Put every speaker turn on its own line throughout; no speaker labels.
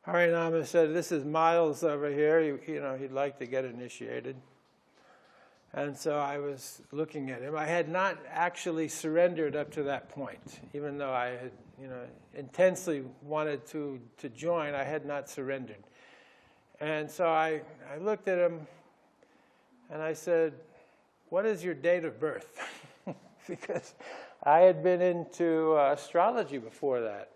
Harinama said, this is Miles over here. You know, he'd like to get initiated. And so I was looking at him. I had not actually surrendered up to that point. Even though I had, you know, intensely wanted to join, I had not surrendered. And so I looked at him and I said, what is your date of birth? Because I had been into astrology before that.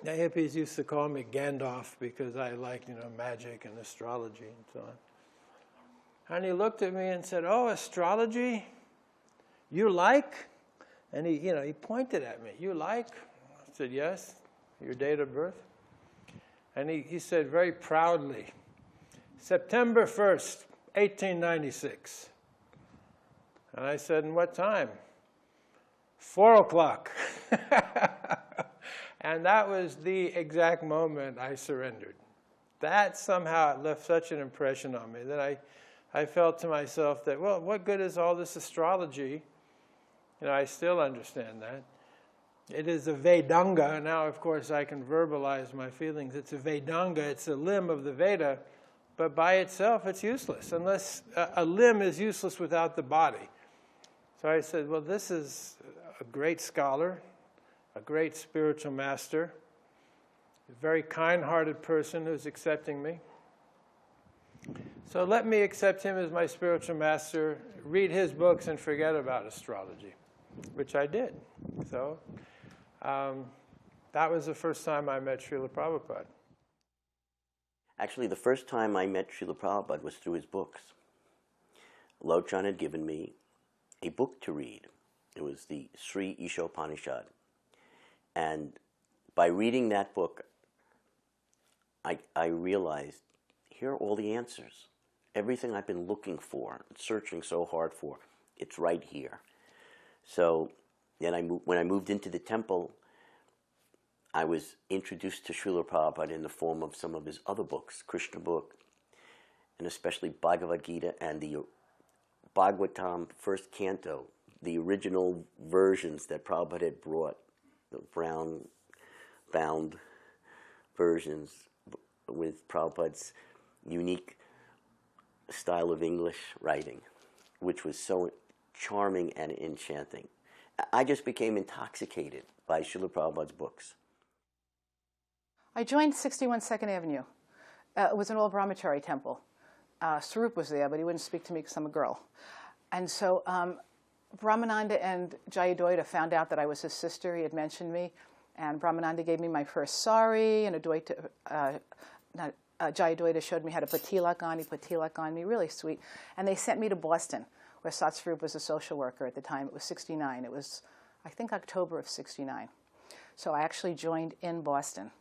The hippies used to call me Gandalf because I liked, you know, magic and astrology and so on. And he looked at me and said, oh, astrology? You like? And he, you know, he pointed at me. You like? I said, yes. Your date of birth? And he said very proudly, September 1st, 1896. And I said, and what time? 4 o'clock. And that was the exact moment I surrendered. That somehow left such an impression on me that I felt to myself that, well, what good is all this astrology? You know, I still understand that. It is a Vedanga. Now, of course, I can verbalize my feelings. It's a Vedanga. It's a limb of the Veda. But by itself, it's useless, unless a limb is useless without the body. So I said, well, this is a great scholar, a great spiritual master, a very kind-hearted person who's accepting me. So let me accept him as my spiritual master, read his books, and forget about astrology, which I did. So that was the first time I met Srila Prabhupada.
Actually, the first time I met Srila Prabhupada was through his books. Lochan had given me a book to read. It was the Sri Ishopanishad. And by reading that book, I realized, here are all the answers. Everything I've been looking for, searching so hard for, it's right here. So then when I moved into the temple, I was introduced to Srila Prabhupada in the form of some of his other books, Krishna book, and especially Bhagavad Gita and the Bhagavatam first canto, the original versions that Prabhupada had brought, the brown-bound versions with Prabhupada's unique style of English writing, which was so charming and enchanting. I just became intoxicated by Srila Prabhupada's books.
I joined 61 2nd Avenue. It was an old brahmachari temple. Sarup was there, but he wouldn't speak to me because I'm a girl. And so Brahmananda and Jaya found out that I was his sister. He had mentioned me. And Brahmananda gave me my first sari, and Jaya showed me how to put tilak on. He put tilak on me, really sweet. And they sent me to Boston, where Satsvarup was a social worker at the time. It was 69. It was, I think, October of 69. So I actually joined in Boston.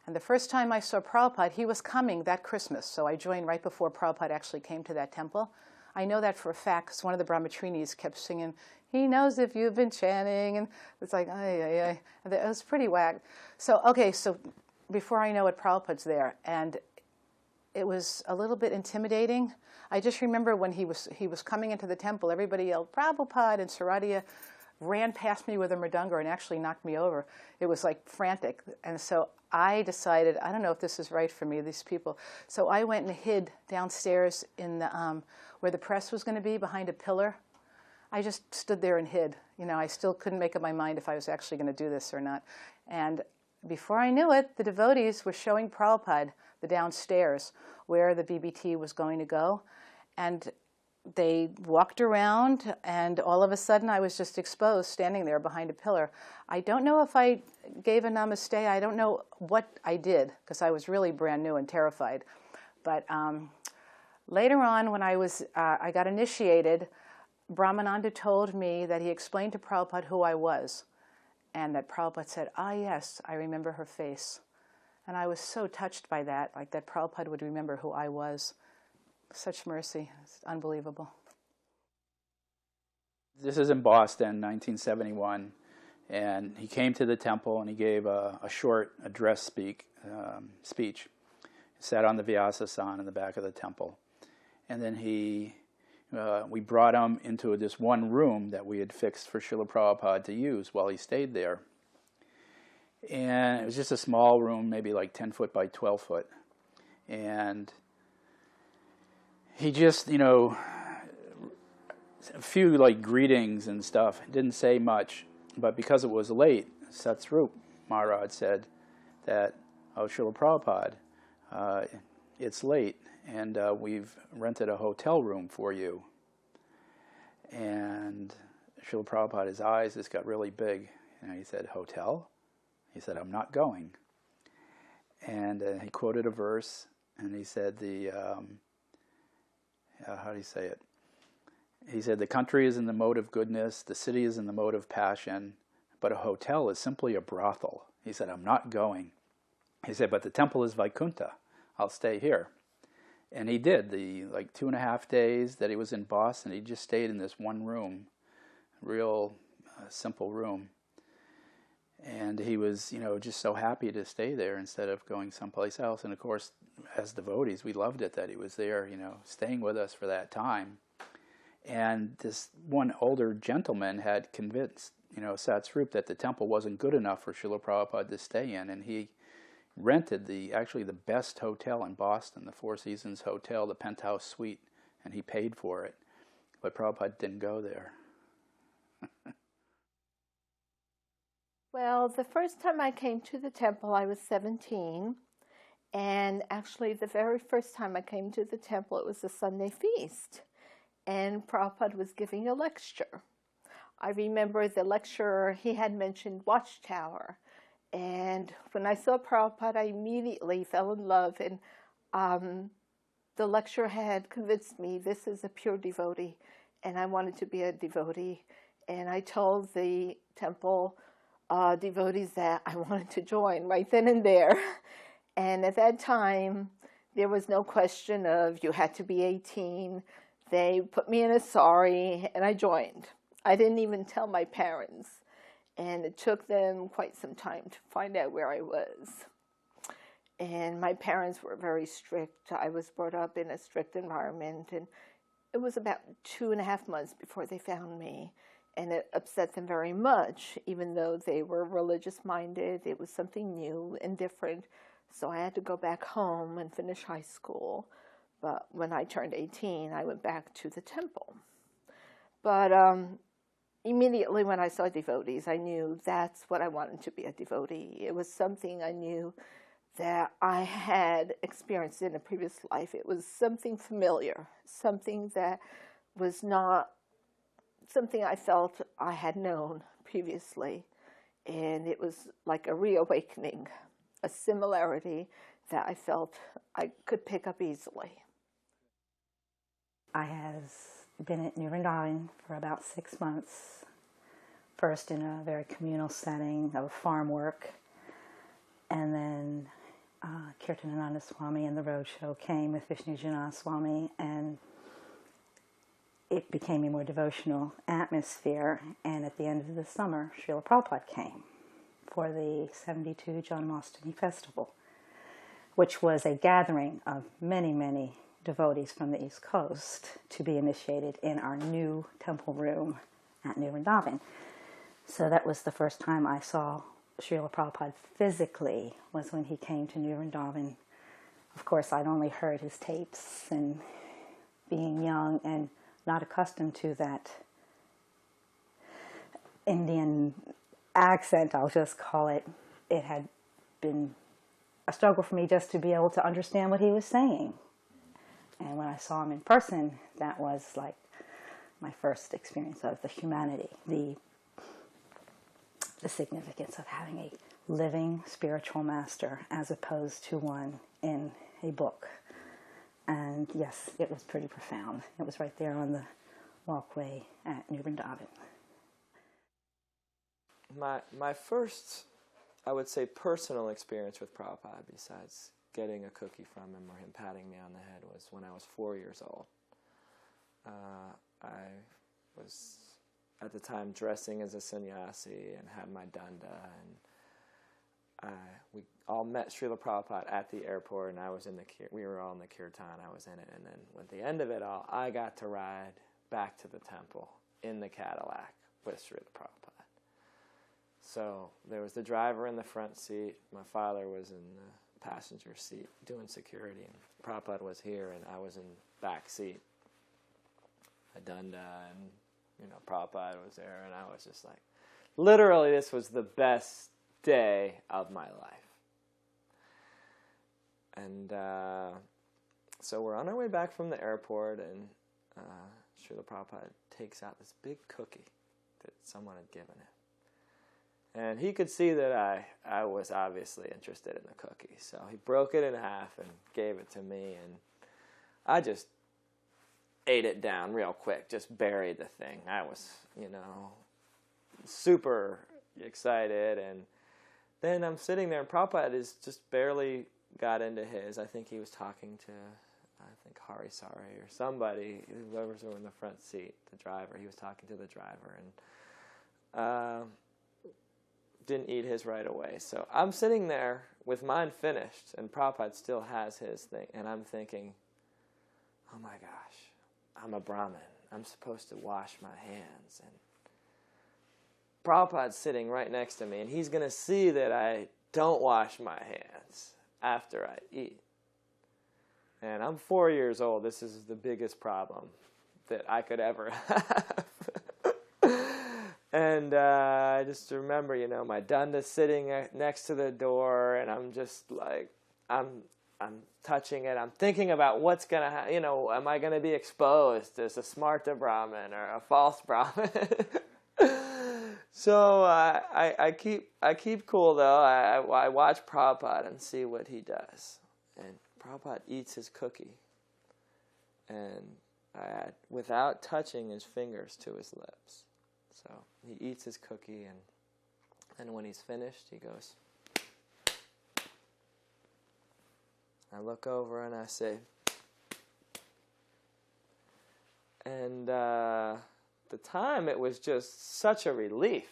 And the first time I saw Prabhupada, he was coming that Christmas. So I joined right before Prabhupada actually came to that temple. I know that for a fact because one of the brahmacharis kept singing, he knows if you've been chanting. And it's like, ay, ay, ay. And it was pretty whack. So, okay, so before I know it, Prabhupada's there. And it was a little bit intimidating. I just remember when he was coming into the temple, everybody yelled, Prabhupada, and Saradia ran past me with a mridanga and actually knocked me over. It was like frantic. And so I decided, I don't know if this is right for me, these people. So I went and hid downstairs in the, where the press was going to be, behind a pillar. I just stood there and hid. You know, I still couldn't make up my mind if I was actually going to do this or not. And before I knew it, the devotees were showing Prabhupada the downstairs where the BBT was going to go. And they walked around, and all of a sudden I was just exposed, standing there behind a pillar. I don't know if I gave a namaste. I don't know what I did, because I was really brand new and terrified. But later on, when I got initiated, Brahmananda told me that he explained to Prabhupada who I was, and that Prabhupada said, ah, yes, I remember her face. And I was so touched by that, like that Prabhupada would remember who I was. Such mercy. It's unbelievable.
this is in Boston, 1971, and he came to the temple and he gave a short address speech. He sat on the Vyasasana in the back of the temple, and then we brought him into this one room that we had fixed for Srila Prabhupada to use while he stayed there. And it was just a small room, maybe like 10 foot by 12 foot. And he just, a few like greetings and stuff, didn't say much. But because it was late, Satsrup Maharaj said that, oh, Srila Prabhupada, it's late, and we've rented a hotel room for you. And Srila Prabhupada, his eyes just got really big. And he said, hotel? He said, I'm not going. And he quoted a verse, and he said, how do you say it? He said, the country is in the mode of goodness, the city is in the mode of passion, but a hotel is simply a brothel. He said, I'm not going. He said, but the temple is Vaikuntha. I'll stay here. And he did. The 2.5 days that he was in Boston, he just stayed in this one room, real simple room. And he was, just so happy to stay there instead of going someplace else. And of course, as devotees, we loved it that he was there, staying with us for that time. And this one older gentleman had convinced, Satsrup that the temple wasn't good enough for Srila Prabhupada to stay in. And he rented actually the best hotel in Boston, the Four Seasons Hotel, the penthouse suite, and he paid for it. But Prabhupada didn't go there.
Well, the first time I came to the temple, I was 17. And actually, the very first time I came to the temple, it was a Sunday feast. And Prabhupada was giving a lecture. I remember the lecturer, he had mentioned Watchtower. And when I saw Prabhupada, I immediately fell in love. And the lecturer had convinced me this is a pure devotee. And I wanted to be a devotee. And I told the temple devotees that I wanted to join right then and there. And at that time, there was no question of you had to be 18. They put me in a sari, and I joined. I didn't even tell my parents. And it took them quite some time to find out where I was. And my parents were very strict. I was brought up in a strict environment, and it was about 2.5 months before they found me. And it upset them very much, even though they were religious-minded. It was something new and different. So I had to go back home and finish high school. But when I turned 18, I went back to the temple. But immediately when I saw devotees, I knew that's what I wanted to be, a devotee. It was something I knew that I had experienced in a previous life. It was something familiar, something that was not something I felt I had known previously. And it was like a reawakening, a similarity that I felt I could pick up easily.
I have been at Vrindavan for about 6 months, first in a very communal setting of farm work, and then Kirtanananda Swami and the roadshow came with Vishnu Janana Swami, and it became a more devotional atmosphere. And at the end of the summer, Srila Prabhupada came for the 72 Janmashtami festival, which was a gathering of many, many devotees from the East Coast to be initiated in our new temple room at New Vrindavan. So that was the first time I saw Srila Prabhupada physically, was when he came to New Vrindavan. Of course, I'd only heard his tapes, and being young and not accustomed to that Indian accent, I'll just call it, it had been a struggle for me just to be able to understand what he was saying. And when I saw him in person, that was like my first experience of the humanity, the significance of having a living spiritual master as opposed to one in a book. And yes, it was pretty profound. It was right there on the walkway at New Vrindavan.
My first, I would say, personal experience with Prabhupada, besides getting a cookie from him or him patting me on the head, was when I was 4 years old. at the time dressing as a sannyasi and had my danda, and we all met Srila Prabhupada at the airport, and I was in we were all in the kirtan, I was in it, and then at the end of it all, I got to ride back to the temple in the Cadillac with Srila Prabhupada. So there was the driver in the front seat, my father was in the passenger seat doing security, and Prabhupada was here, and I was in the back seat, a danda, and Prabhupada was there, and I was just like, literally, this was the best day of my life. And so we're on our way back from the airport, and Srila Prabhupada takes out this big cookie that someone had given him. And he could see that I was obviously interested in the cookie. So he broke it in half and gave it to me, and I just ate it down real quick, just buried the thing. I was, super excited, and then I'm sitting there, and Prabhupada is just barely got into his. I think he was talking to, Hari Sari or somebody, whoever's in the front seat, the driver. He was talking to the driver, and didn't eat his right away. So I'm sitting there with mine finished, and Prabhupada still has his thing, and I'm thinking, oh my gosh, I'm a Brahmin. I'm supposed to wash my hands. And Prabhupada's sitting right next to me, and he's going to see that I don't wash my hands after I eat. And I'm 4 years old. This is the biggest problem that I could ever have. And I just remember, my danda sitting next to the door, and I'm just like, I'm touching it. I'm thinking about what's going to happen. Am I going to be exposed as a smarta Brahmin or a false Brahmin? So I keep cool, though. I watch Prabhupada and see what he does. And Prabhupada eats his cookie, and without touching his fingers to his lips. So he eats his cookie, and when he's finished, he goes. I look over and I say, and at the time it was just such a relief.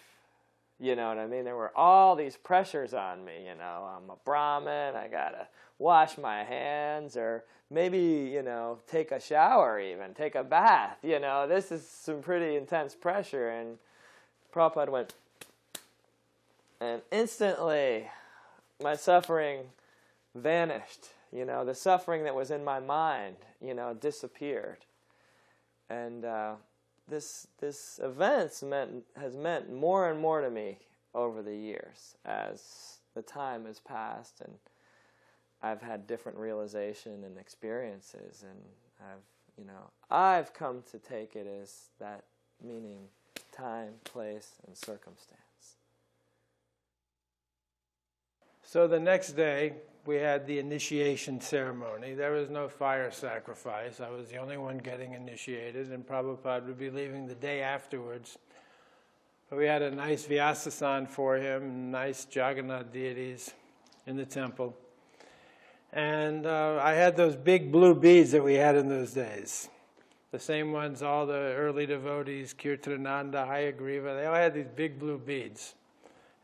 You know what I mean? There were all these pressures on me, I'm a Brahmin, I gotta wash my hands, or maybe, take a shower even, take a bath, this is some pretty intense pressure. And Prabhupada went, and instantly my suffering vanished, the suffering that was in my mind, disappeared. And this event has meant more and more to me over the years as the time has passed, and I've had different realization and experiences, and I've come to take it as that meaning time, place, and circumstance.
So the next day, we had the initiation ceremony. There was no fire sacrifice. I was the only one getting initiated, and Prabhupada would be leaving the day afterwards. But we had a nice Vyasasan for him, nice Jagannath deities in the temple. And I had those big blue beads that we had in those days. The same ones all the early devotees, Kirtananda, Hayagriva, they all had these big blue beads.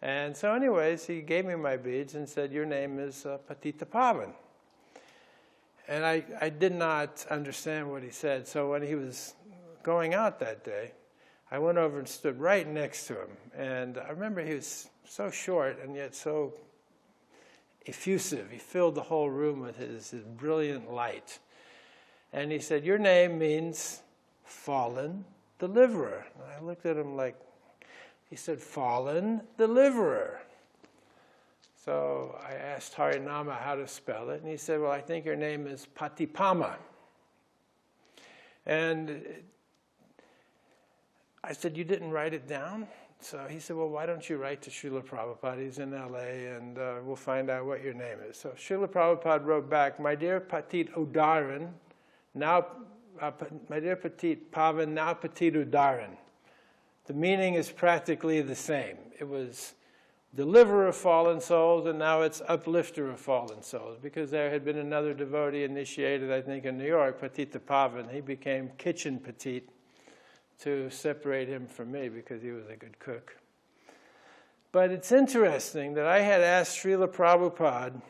And so anyways, he gave me my beads and said, your name is Patita Pavana. And I did not understand what he said. So when he was going out that day, I went over and stood right next to him. And I remember he was so short and yet so effusive. He filled the whole room with his brilliant light. And he said, your name means fallen deliverer. And I looked at him like, he said, fallen deliverer. So I asked Harinama how to spell it, and he said, well, I think your name is Patipama. And I said, you didn't write it down? So he said, well, why don't you write to Srila Prabhupada? He's in LA, and we'll find out what your name is. So Srila Prabhupada wrote back, my dear Patit Udaran, now, my dear Patit Pavan, now Patit Udaran. The meaning is practically the same. It was deliverer of fallen souls, and now it's uplifter of fallen souls, because there had been another devotee initiated, I think, in New York, Patita Pavana. He became kitchen Patit to separate him from me because he was a good cook. But it's interesting that I had asked Srila Prabhupada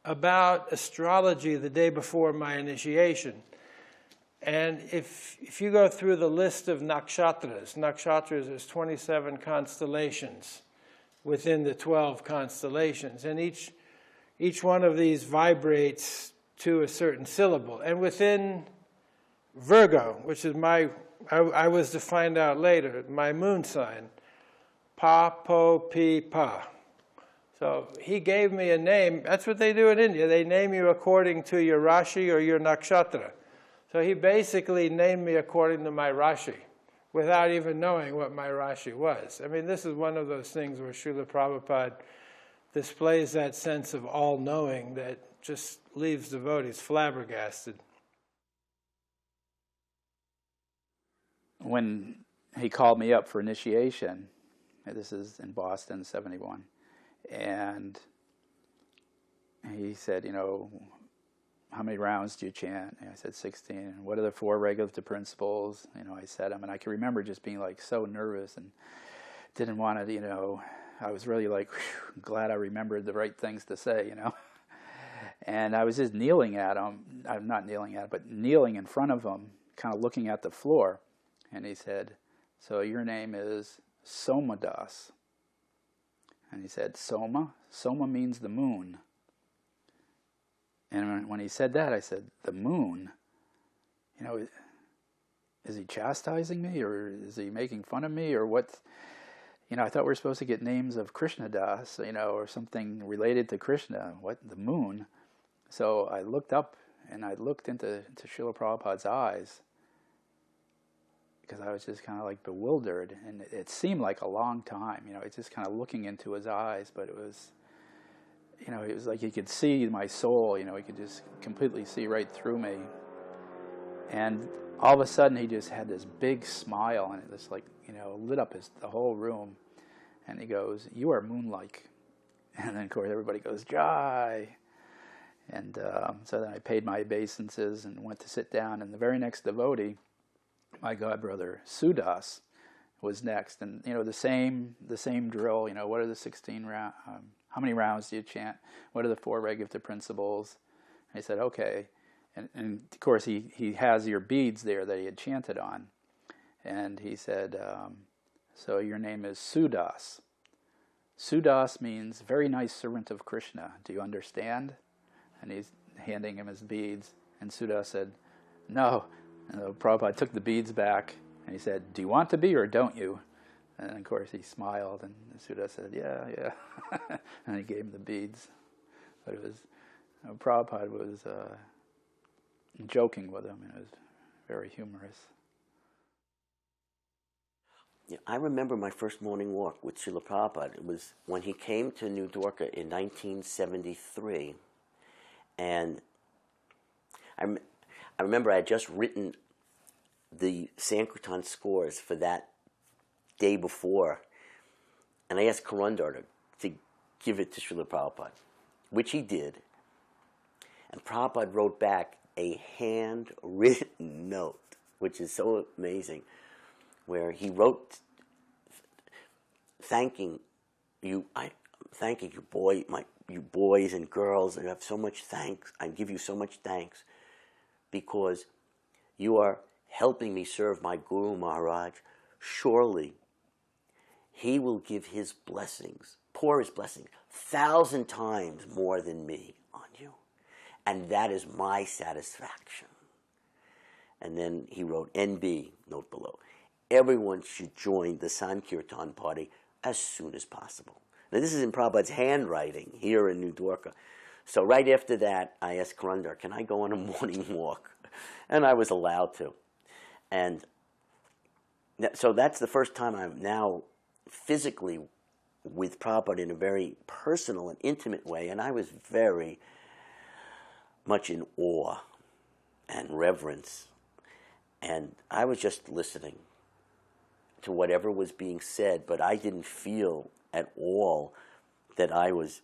about astrology the day before my initiation. And if you go through the list of nakshatras, there's 27 constellations within the 12 constellations. And each one of these vibrates to a certain syllable. And within Virgo, which is I was to find out later, my moon sign, Pa, Po, Pi, Pa. So he gave me a name. That's what they do in India. They name you according to your Rashi or your Nakshatra. So he basically named me according to my Rashi without even knowing what my Rashi was. I mean, this is one of those things where Srila Prabhupada displays that sense of all-knowing that just leaves devotees flabbergasted.
When he called me up for initiation, this is in Boston, 71, and he said, you know, how many rounds do you chant? And I said 16. And what are the 4 regulative principles? You know, I said them, and I can remember just being like so nervous and didn't want to, you know, I was really like, whew, glad I remembered the right things to say, you know. And I was just kneeling at him, I'm not kneeling at him, but kneeling in front of him, kind of looking at the floor. And he said, so your name is Soma Das. And he said, Soma? Soma means the moon. And when he said that, I said, the moon? You know, is he chastising me, or is he making fun of me, or what? You know, I thought we were supposed to get names of Krishna Das, you know, or something related to Krishna. What, the moon? So I looked up, and I looked into Srila Prabhupada's eyes, because I was just kind of like bewildered, and it seemed like a long time, you know, it's just kind of looking into his eyes, but it was, you know, it was like he could see my soul, you know, he could just completely see right through me. And all of a sudden he just had this big smile, and it just like, you know, lit up the whole room. And he goes, you are moon-like. And then of course everybody goes, Jai. And so then I paid my obeisances and went to sit down, and the very next devotee, my godbrother Sudas, was next. And you know, the same drill, you know, what are the 16 rounds, how many rounds do you chant, what are the 4 regulative principles? And he said, okay. And of course he has your beads there that he had chanted on. And he said, so your name is Sudas. Sudas means very nice servant of Krishna. Do you understand? And he's handing him his beads. And Sudas said, no. And Prabhupada took the beads back, and he said, do you want to be or don't you? And of course he smiled, and Sudas said, yeah. And he gave him the beads. But it was, Prabhupada was joking with him, and it was very humorous.
Yeah, I remember my first morning walk with Srila Prabhupada. It was when he came to New Dwarka in 1973, and I remember I had just written the Sankirtan scores for that day before, and I asked Karundar to give it to Srila Prabhupada, which he did. And Prabhupada wrote back a handwritten note, which is so amazing, where he wrote, thanking you, you boys and girls, I have so much thanks. I give you so much thanks because you are helping me serve my Guru Maharaj. Surely he will give his blessings, pour his blessings, 1,000 times more than me on you. And that is my satisfaction. And then he wrote, NB, note below, everyone should join the Sankirtan party as soon as possible. Now this is in Prabhupada's handwriting here in New Dwarka. So right after that, I asked Karundar, can I go on a morning walk? And I was allowed to. And so that's the first time I'm now physically with Prabhupada in a very personal and intimate way. And I was very much in awe and reverence. And I was just listening to whatever was being said, but I didn't feel at all that I was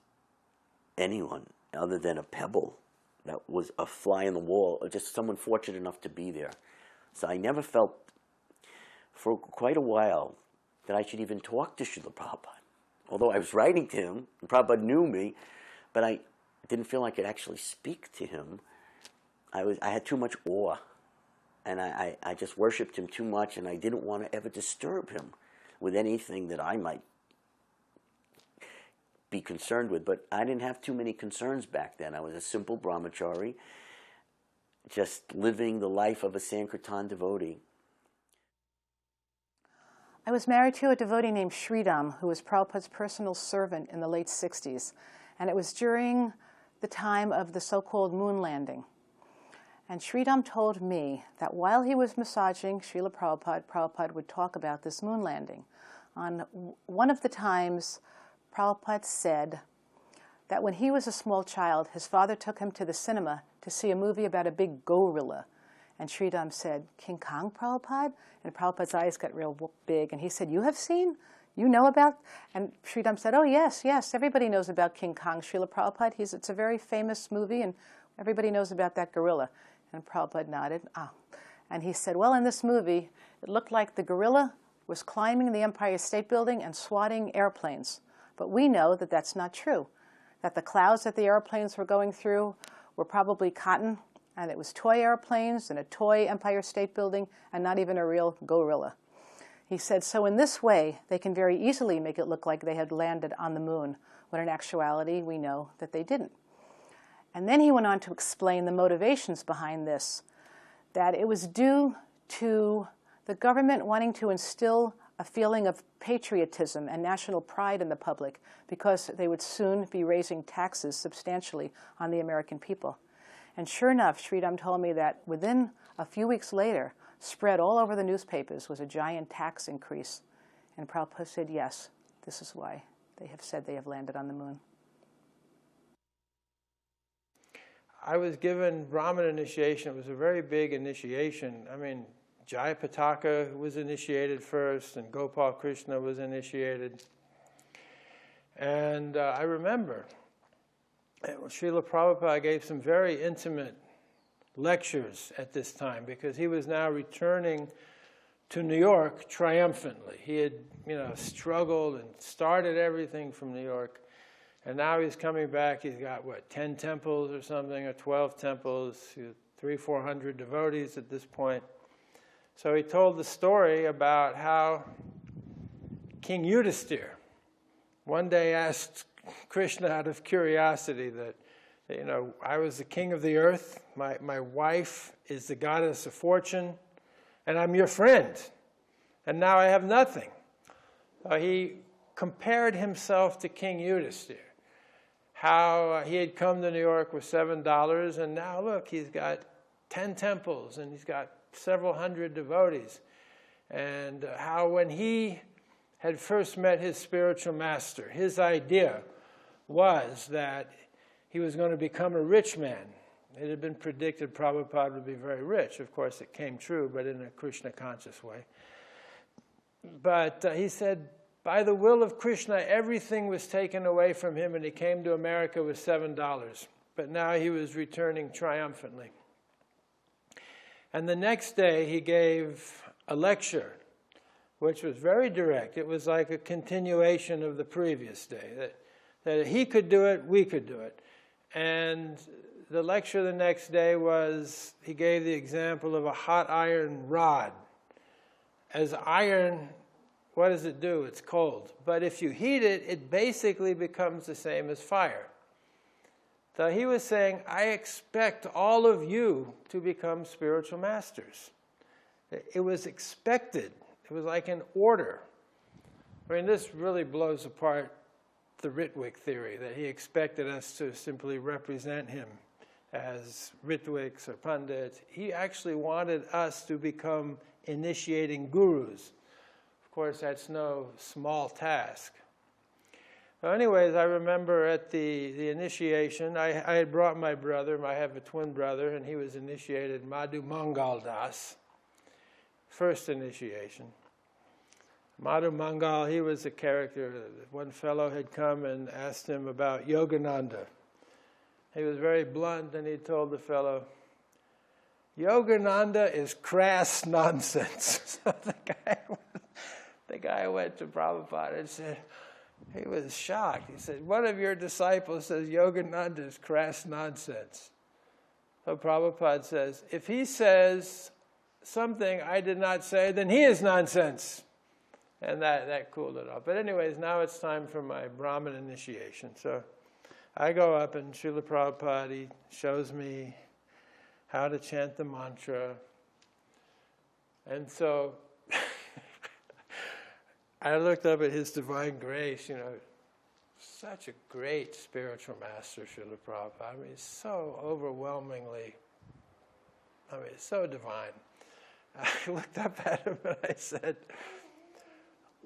anyone other than a pebble that was a fly in the wall, or just someone fortunate enough to be there. So I never felt for quite a while that I should even talk to Srila Prabhupada. Although I was writing to him, and Prabhupada knew me, but I didn't feel I could actually speak to him. I had too much awe, and I just worshipped him too much, and I didn't want to ever disturb him with anything that I might be concerned with. But I didn't have too many concerns back then. I was a simple brahmachari, just living the life of a Sankirtan devotee.
I was married to a devotee named Sridham, who was Prabhupada's personal servant in the late 60s. And it was during the time of the so-called moon landing. And Sridham told me that while he was massaging Srila Prabhupada, Prabhupada would talk about this moon landing. On one of the times, Prabhupada said that when he was a small child, his father took him to the cinema to see a movie about a big gorilla. And Sridham said, "King Kong, Prabhupada?" And Prabhupada's eyes got real big. And he said, "You have seen? You know about?" And Sridham said, "Oh, yes, yes, everybody knows about King Kong, Srila Prabhupada. It's a very famous movie, and everybody knows about that gorilla." And Prabhupada nodded. Ah. And he said, "Well, in this movie, it looked like the gorilla was climbing the Empire State Building and swatting airplanes. But we know that that's not true, that the clouds that the airplanes were going through were probably cotton, and it was toy airplanes and a toy Empire State Building and not even a real gorilla." He said, "So in this way, they can very easily make it look like they had landed on the moon, when in actuality, we know that they didn't." And then he went on to explain the motivations behind this, that it was due to the government wanting to instill a feeling of patriotism and national pride in the public, because they would soon be raising taxes substantially on the American people. And sure enough, Sridham told me that within a few weeks later, spread all over the newspapers was a giant tax increase. And Prabhupada said, yes, this is why they have said they have landed on the moon.
I was given Brahmin initiation. It was a very big initiation. I mean, Jaya was initiated first, and Gopal Krishna was initiated. And I remember Srila Prabhupada gave some very intimate lectures at this time, because he was now returning to New York triumphantly. He had, struggled and started everything from New York. And now he's coming back. He's got, 10 temples or something, or 12 temples, 300-400 devotees at this point. So he told the story about how King Yudhisthira one day asked Krishna out of curiosity that, I was the king of the earth, my wife is the goddess of fortune, and I'm your friend, and now I have nothing. He compared himself to King Yudhisthira, how he had come to New York with $7, and now look, he's got 10 temples, and he's got several hundred devotees. And how when he had first met his spiritual master, his idea was that he was going to become a rich man. It had been predicted Prabhupada would be very rich. Of course, it came true, but in a Krishna-conscious way. But he said, by the will of Krishna, everything was taken away from him, and he came to America with $7. But now he was returning triumphantly. And the next day, he gave a lecture, which was very direct. It was like a continuation of the previous day, that he could do it, we could do it. And the lecture the next day was, he gave the example of a hot iron rod. As iron, what does it do? It's cold. But if you heat it, it basically becomes the same as fire. So he was saying, I expect all of you to become spiritual masters. It was expected. It was like an order. I mean, this really blows apart the Ritwik theory, that he expected us to simply represent him as Ritwiks or Pandits. He actually wanted us to become initiating gurus. Of course, that's no small task. So anyways, I remember at the initiation, I had brought my brother. I have a twin brother, and he was initiated Madhu Mangal Das, first initiation. Madhu Mangal, he was a character. One fellow had come and asked him about Yogananda. He was very blunt, and he told the fellow, Yogananda is crass nonsense. So the guy went to Prabhupada and said, he was shocked. He said, one of your disciples says Yogananda is crass nonsense. So Prabhupada says, if he says something I did not say, then he is nonsense. And that cooled it off. But anyways, now it's time for my Brahmin initiation. So I go up and Srila Prabhupada, he shows me how to chant the mantra. And so I looked up at His Divine Grace, such a great spiritual master, Srila Prabhupada. I mean, he's so overwhelmingly, it's so divine. I looked up at him and I said,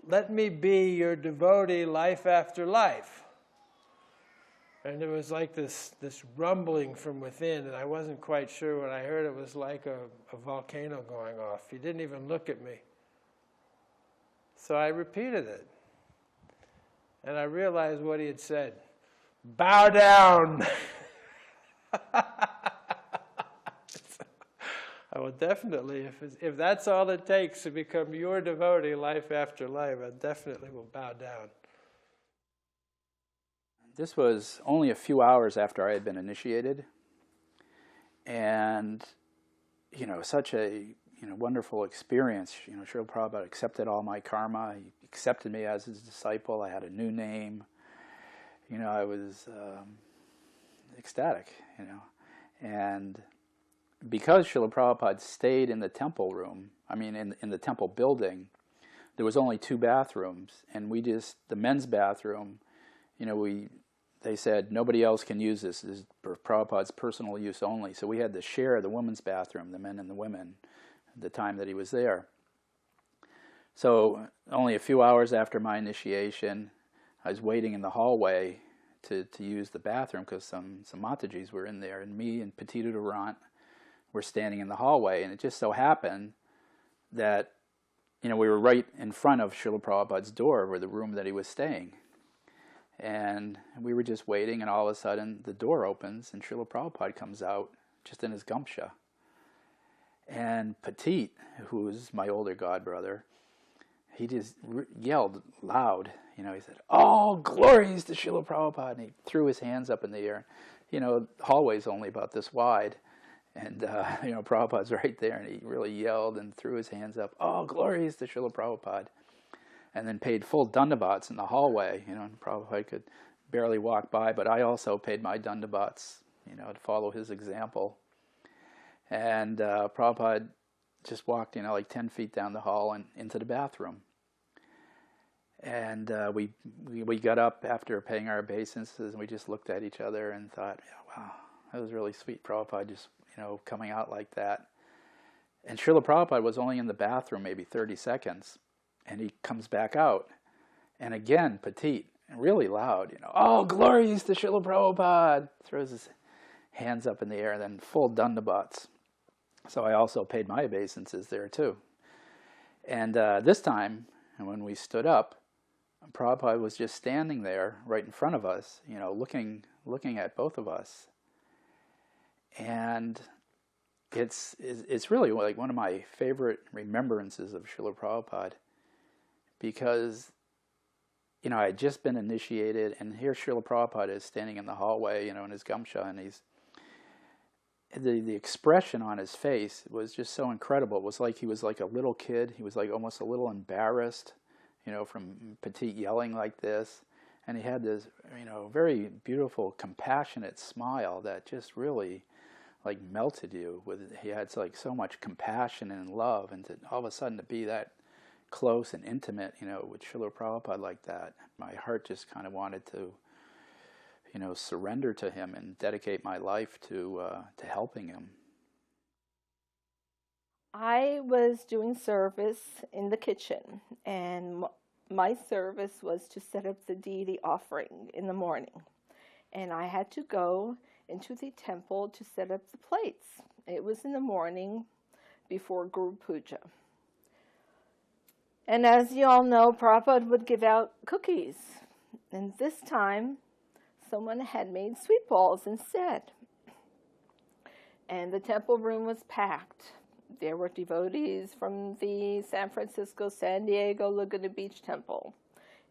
let me be your devotee life after life. And there was like this rumbling from within, and I wasn't quite sure what I heard. It was like a volcano going off. He didn't even look at me. So I repeated it. And I realized what he had said. Bow down! I will definitely, if that's all it takes to become your devotee life after life, I definitely will bow down.
This was only a few hours after I had been initiated, and such a wonderful experience. Srila Prabhupada accepted all my karma. He accepted me as his disciple. I had a new name. I was ecstatic. And because Srila Prabhupada stayed in the temple room, in the temple building, there was only 2 bathrooms, and the men's bathroom, they said nobody else can use this. This is for Prabhupada's personal use only. So we had to share the women's bathroom, the men and the women, at the time that he was there. So only a few hours after my initiation, I was waiting in the hallway to use the bathroom because some Matajis were in there, and me and Patita Pavana were standing in the hallway, and it just so happened that we were right in front of Srila Prabhupada's door, where the room that he was staying. And we were just waiting, and all of a sudden the door opens, and Srila Prabhupada comes out just in his gamsha. And Petit, who was my older godbrother, he just yelled loud. He said, "All glories to Srila Prabhupada!" And he threw his hands up in the air. The hallway's only about this wide. And, Prabhupada's right there, and he really yelled and threw his hands up, "All glories to Srila Prabhupada!" And then paid full dandavats in the hallway, and Prabhupada could barely walk by, but I also paid my dandavats, to follow his example. And Prabhupada just walked, like 10 feet down the hall and into the bathroom. And we got up after paying our obeisances, and we just looked at each other and thought, yeah, wow, that was really sweet, Prabhupada just, coming out like that. And Srila Prabhupada was only in the bathroom maybe 30 seconds. And he comes back out, and again, Petit, really loud, "All glories to Srila Prabhupada!" Throws his hands up in the air, and then full dandavats. So I also paid my obeisances there too. And this time, when we stood up, Prabhupada was just standing there right in front of us, looking at both of us. And it's really like one of my favorite remembrances of Srila Prabhupada. Because, I had just been initiated, and here Srila Prabhupada is standing in the hallway, in his gamsha, and the expression on his face was just so incredible. It was like he was like a little kid. He was like almost a little embarrassed, from Petit yelling like this. And he had this, very beautiful, compassionate smile that just really, like, melted you. He had like so much compassion and love, and all of a sudden to be that close and intimate, with Srila Prabhupada like that, my heart just kind of wanted to, surrender to him and dedicate my life to helping him.
I was doing service in the kitchen, and my service was to set up the deity offering in the morning. And I had to go into the temple to set up the plates. It was in the morning before Guru Puja. And as you all know, Prabhupada would give out cookies. And this time, someone had made sweet balls instead. and the temple room was packed. There were devotees from the San Francisco, San Diego, Laguna Beach temple.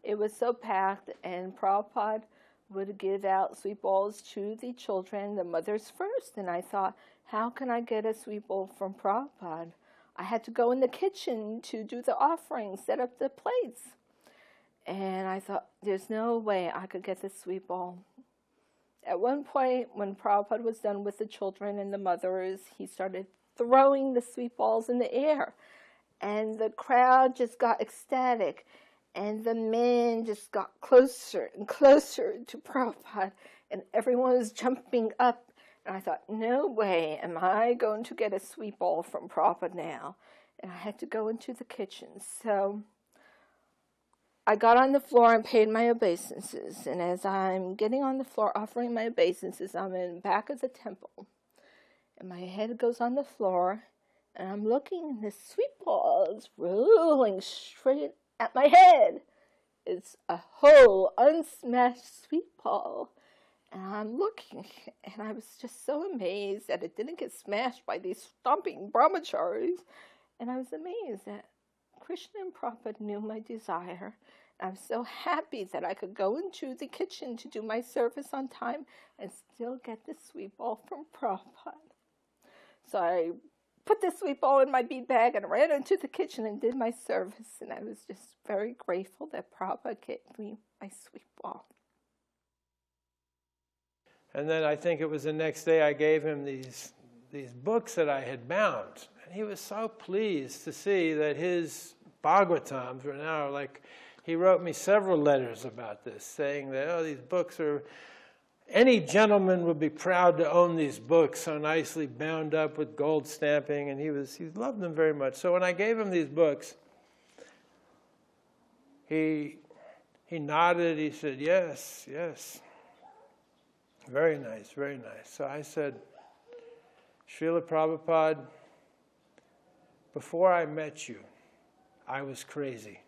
It was so packed, and Prabhupada would give out sweet bowls to the children, the mothers first. And I thought, how can I get a sweet bowl from Prabhupada? I had to go in the kitchen to do the offering, set up the plates. And I thought, there's no way I could get this sweet bowl. At one point, when Prabhupada was done with the children and the mothers, he started throwing the sweet balls in the air. And the crowd just got ecstatic. And the men just got closer and closer to Prabhupada. And everyone was jumping up. And I thought, no way am I going to get a sweet ball from Prabhupada now. And I had to go into the kitchen. So I got on the floor and paid my obeisances. And as I'm getting on the floor offering my obeisances, I'm in the back of the temple. And my head goes on the floor. And I'm looking, and the sweet ball is rolling straight at my head. It's a whole unsmashed sweet ball. And I'm looking, and I was just so amazed that it didn't get smashed by these stomping brahmacharis. And I was amazed that Krishna and Prabhupada knew my desire. I'm so happy that I could go into the kitchen to do my service on time and still get the sweet ball from Prabhupada. So I put the sweet ball in my bead bag and ran into the kitchen and did my service. And I was just very grateful that Prabhupada gave me my sweet ball.
And then I think it was the next day I gave him these books that I had bound. And he was so pleased to see that his Bhagavatams were now like, he wrote me several letters about this, saying that, oh, these books are, any gentleman would be proud to own these books so nicely bound up with gold stamping, and he loved them very much. So when I gave him these books, he nodded, he said, yes, yes. Very nice, very nice. So I said, Srila Prabhupada, before I met you, I was crazy.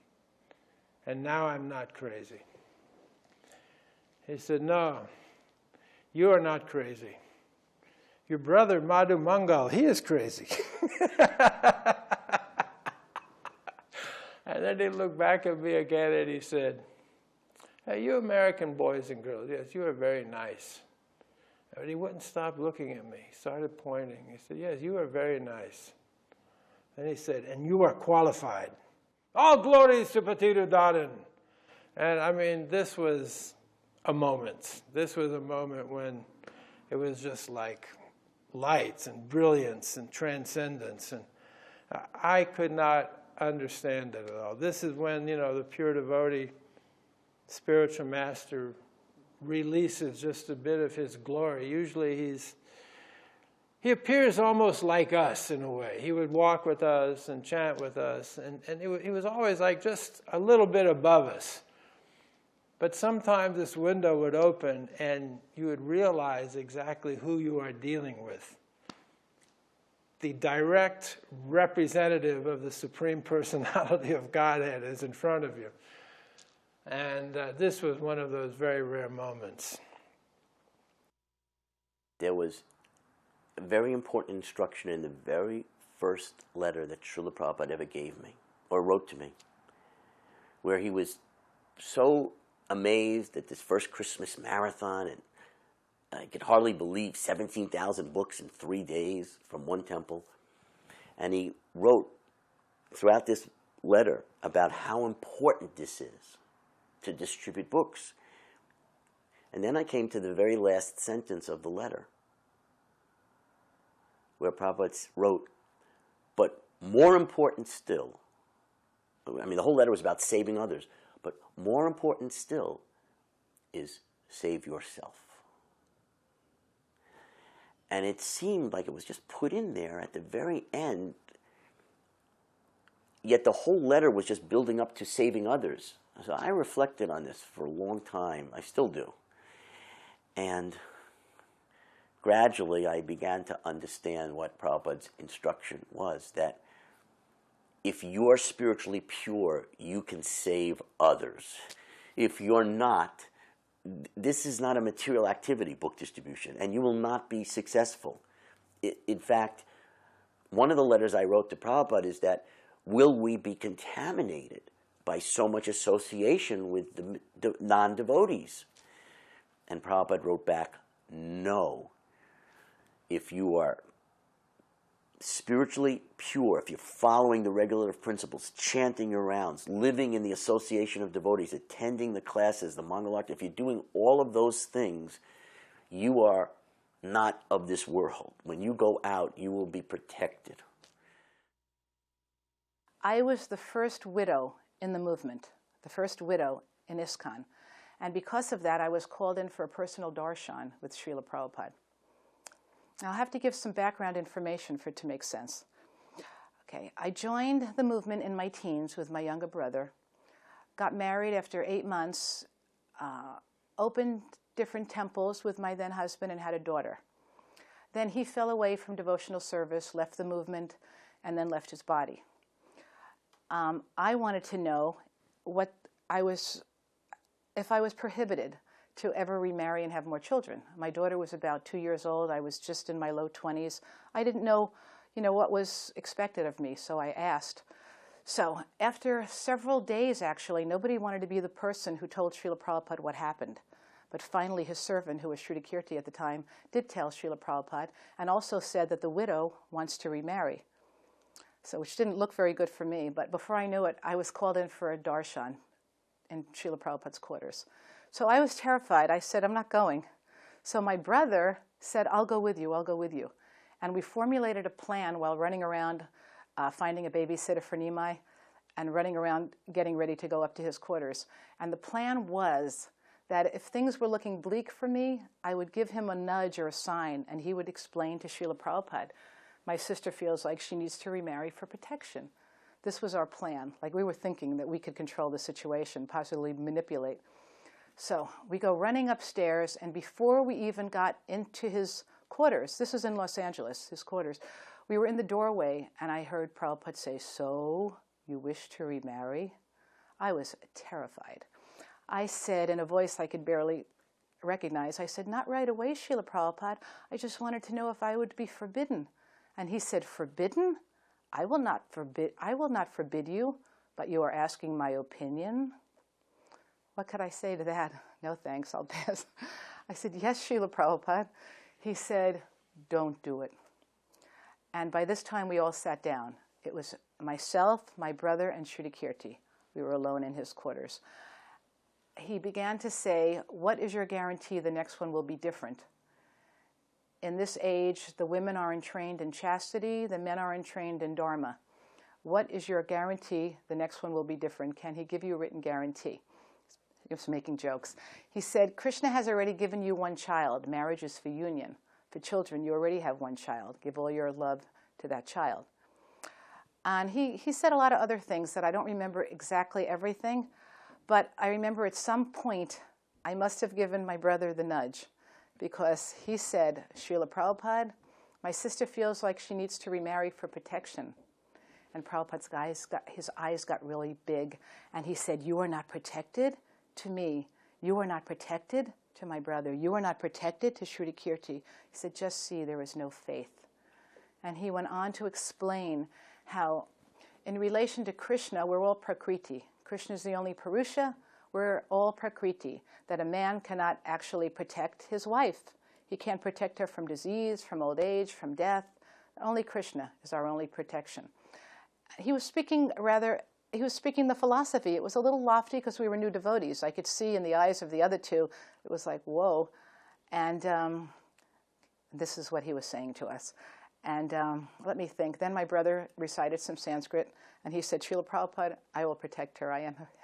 And now I'm not crazy. He said, no, you are not crazy. Your brother, Madhu Mangal, he is crazy. And then he looked back at me again and he said, hey, you American boys and girls, yes, you are very nice. But he wouldn't stop looking at me. He started pointing. He said, yes, you are very nice. Then he said, and you are qualified. All glories to Patita Pavana. And I mean, this was a moment. This was a moment when it was just like lights and brilliance and transcendence. And I could not understand it at all. This is when, the pure devotee, spiritual master, releases just a bit of his glory. Usually he appears almost like us in a way. He would walk with us and chant with us, and he was always like just a little bit above us. But sometimes this window would open and you would realize exactly who you are dealing with. The direct representative of the Supreme Personality of Godhead is in front of you. And this was one of those very rare moments.
There was a very important instruction in the very first letter that Srila Prabhupada ever gave me, or wrote to me, where he was so amazed at this first Christmas marathon, and I could hardly believe 17,000 books in 3 days from one temple. And he wrote throughout this letter about how important this is to distribute books. And then I came to the very last sentence of the letter, where Prabhupada wrote, but more important still, I mean, the whole letter was about saving others, but more important still is save yourself. And it seemed like it was just put in there at the very end, yet the whole letter was just building up to saving others. So I reflected on this for a long time. I still do. And gradually I began to understand what Prabhupada's instruction was, that if you're spiritually pure, you can save others. If you're not, this is not a material activity, book distribution, and you will not be successful. in fact, one of the letters I wrote to Prabhupada is that, will we be contaminated by so much association with the non-devotees? And Prabhupada wrote back, no. If you are spiritually pure, if you're following the regulative principles, chanting your rounds, living in the association of devotees, attending the classes, the Mangalarti, if you're doing all of those things, you are not of this world. When you go out, you will be protected.
I was the first widow in the movement, the first widow in ISKCON. And because of that, I was called in for a personal darshan with Srila Prabhupada. Now, I'll have to give some background information for it to make sense. Okay, I joined the movement in my teens with my younger brother, got married after 8 months, opened different temples with my then husband, and had a daughter. Then he fell away from devotional service, left the movement, and then left his body. I wanted to know if I was prohibited to ever remarry and have more children. My daughter was about 2 years old. I was just in my low 20s. I didn't know, what was expected of me, so I asked. So after several days, actually, nobody wanted to be the person who told Srila Prabhupada what happened. But finally, his servant, who was Kirti at the time, did tell Srila Prabhupada, and also said that the widow wants to remarry. So, which didn't look very good for me, but before I knew it, I was called in for a darshan in Srila Prabhupada's quarters. So I was terrified. I said, I'm not going. So my brother said, I'll go with you, I'll go with you. And we formulated a plan while running around finding a babysitter for Nimai and running around getting ready to go up to his quarters. And the plan was that if things were looking bleak for me, I would give him a nudge or a sign, and he would explain to Srila Prabhupada, my sister feels like she needs to remarry for protection. This was our plan. Like, we were thinking that we could control the situation, possibly manipulate. So we go running upstairs, and before we even got into his quarters, this is in Los Angeles, his quarters, we were in the doorway, and I heard Prabhupada say, "So, you wish to remarry?" I was terrified. I said, in a voice I could barely recognize, I said, "Not right away, Srila Prabhupada. I just wanted to know if I would be forbidden." And he said, "Forbidden? I will not forbid you, but you are asking my opinion." What could I say to that? No thanks, I'll pass. I said, "Yes, Srila Prabhupada." He said, "Don't do it." And by this time, we all sat down. It was myself, my brother, and Kirti. We were alone in his quarters. He began to say, "What is your guarantee the next one will be different? In this age, the women are entrained in chastity, the men are entrained in dharma. What is your guarantee the next one will be different? Can he give you a written guarantee?" He was making jokes. He said, "Krishna has already given you one child. Marriage is for union. For children, you already have one child. Give all your love to that child." And he said a lot of other things that I don't remember exactly everything, but I remember at some point I must have given my brother the nudge, because he said, "Srila Prabhupada, my sister feels like she needs to remarry for protection." And Prabhupada's his eyes got really big, and he said, "You are not protected to me. You are not protected to my brother. You are not protected to Kirti." He said, "Just see, there is no faith." And he went on to explain how, in relation to Krishna, we're all Prakriti. Krishna is the only Purusha. We're all Prakriti, that a man cannot actually protect his wife. He can't protect her from disease, from old age, from death. Only Krishna is our only protection. He was speaking the philosophy. It was a little lofty because we were new devotees. I could see in the eyes of the other two, it was like, whoa. And this is what he was saying to us. And let me think. Then my brother recited some Sanskrit, and he said, "Srila Prabhupada, I will protect her. I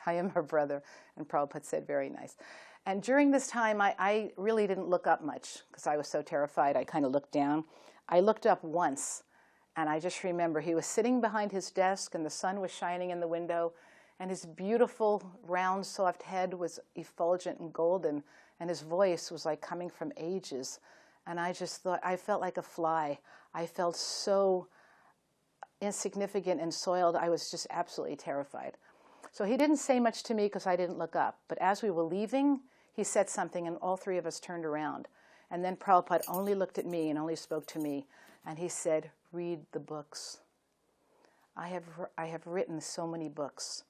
am her brother." And Prabhupada said, "Very nice." And during this time, I really didn't look up much because I was so terrified. I kind of looked down. I looked up once, and I just remember he was sitting behind his desk, and the sun was shining in the window, and his beautiful, round, soft head was effulgent and golden, and his voice was like coming from ages. And I just thought, I felt like a fly. I felt so insignificant and soiled. I was just absolutely terrified. So he didn't say much to me because I didn't look up. But as we were leaving, he said something, and all three of us turned around. And then Prabhupada only looked at me and only spoke to me. And he said, read the books. I have written so many books.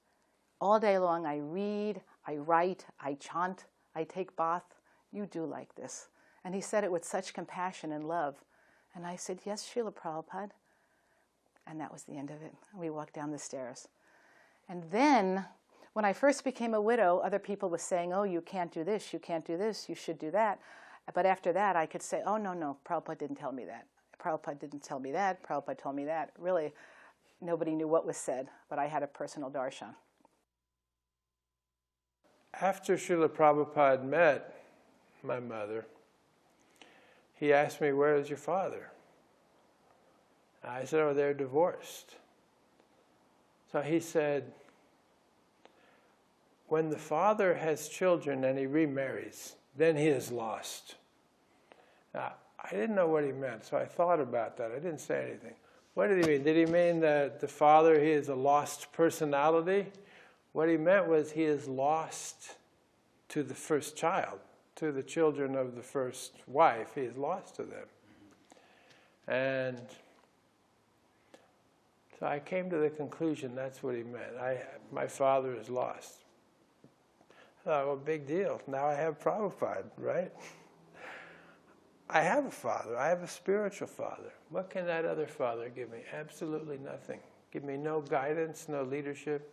All day long I read, I write, I chant, I take bath. You do like this. And he said it with such compassion and love. And I said, yes, Srila Prabhupada. And that was the end of it. We walked down the stairs. And then, when I first became a widow, other people were saying, oh, you can't do this, you can't do this, you should do that. But after that, I could say, oh, no, Prabhupada didn't tell me that. Prabhupada didn't tell me that. Prabhupada told me that. Really, nobody knew what was said, but I had a personal darshan.
After Srila Prabhupada met my mother, he asked me, where is your father? I said, oh, they're divorced. So he said, when the father has children and he remarries, then he is lost. Now, I didn't know what he meant, so I thought about that. I didn't say anything. What did he mean? Did he mean that the father, he is a lost personality? What he meant was he is lost to the first child, to the children of the first wife. He is lost to them. And so I came to the conclusion that's what he meant. My father is lost. I thought, well, big deal. Now I have Prabhupada, right? I have a father. I have a spiritual father. What can that other father give me? Absolutely nothing. Give me no guidance, no leadership.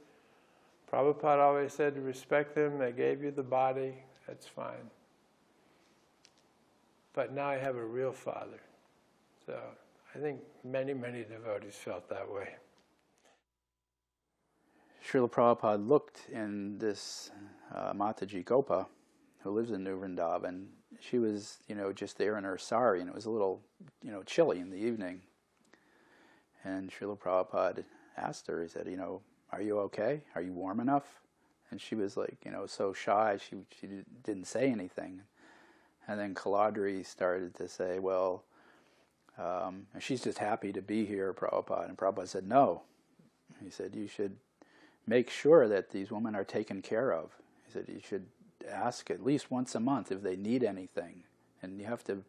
Prabhupada always said to respect them. They gave you the body. That's fine. But now I have a real father. So I think many, many devotees felt that way.
Srila Prabhupada looked in this Mataji Gopa, who lives in New Vrindavan. She was, just there in her sari, and it was a little, chilly in the evening. And Srila Prabhupada asked her, he said, are you okay? Are you warm enough? And she was like, so shy, she didn't say anything. And then Kaladri started to say, well, she's just happy to be here, Prabhupada. And Prabhupada said, no. He said, you should make sure that these women are taken care of. He said, you should ask at least once a month if they need anything. And you have to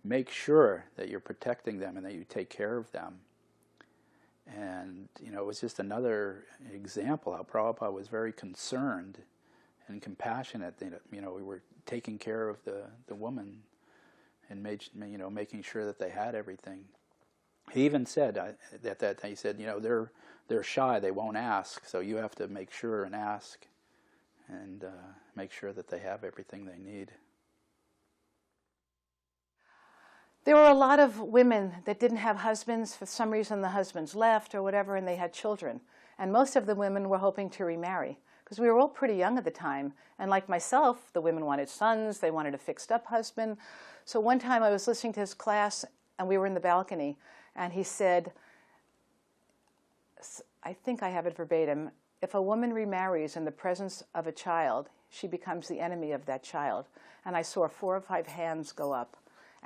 make sure that you're protecting them and that you take care of them. And, it was just another example how Prabhupada was very concerned and compassionate. We were taking care of the woman and making sure that they had everything. He even said that he said, they're shy, they won't ask, so you have to make sure and ask and make sure that they have everything they need.
There were a lot of women that didn't have husbands. For some reason, the husbands left or whatever, and they had children. And most of the women were hoping to remarry, because we were all pretty young at the time. And like myself, the women wanted sons, they wanted a fixed-up husband. So one time I was listening to his class, and we were in the balcony, and he said, I think I have it verbatim, if a woman remarries in the presence of a child, she becomes the enemy of that child. And I saw 4 or 5 hands go up.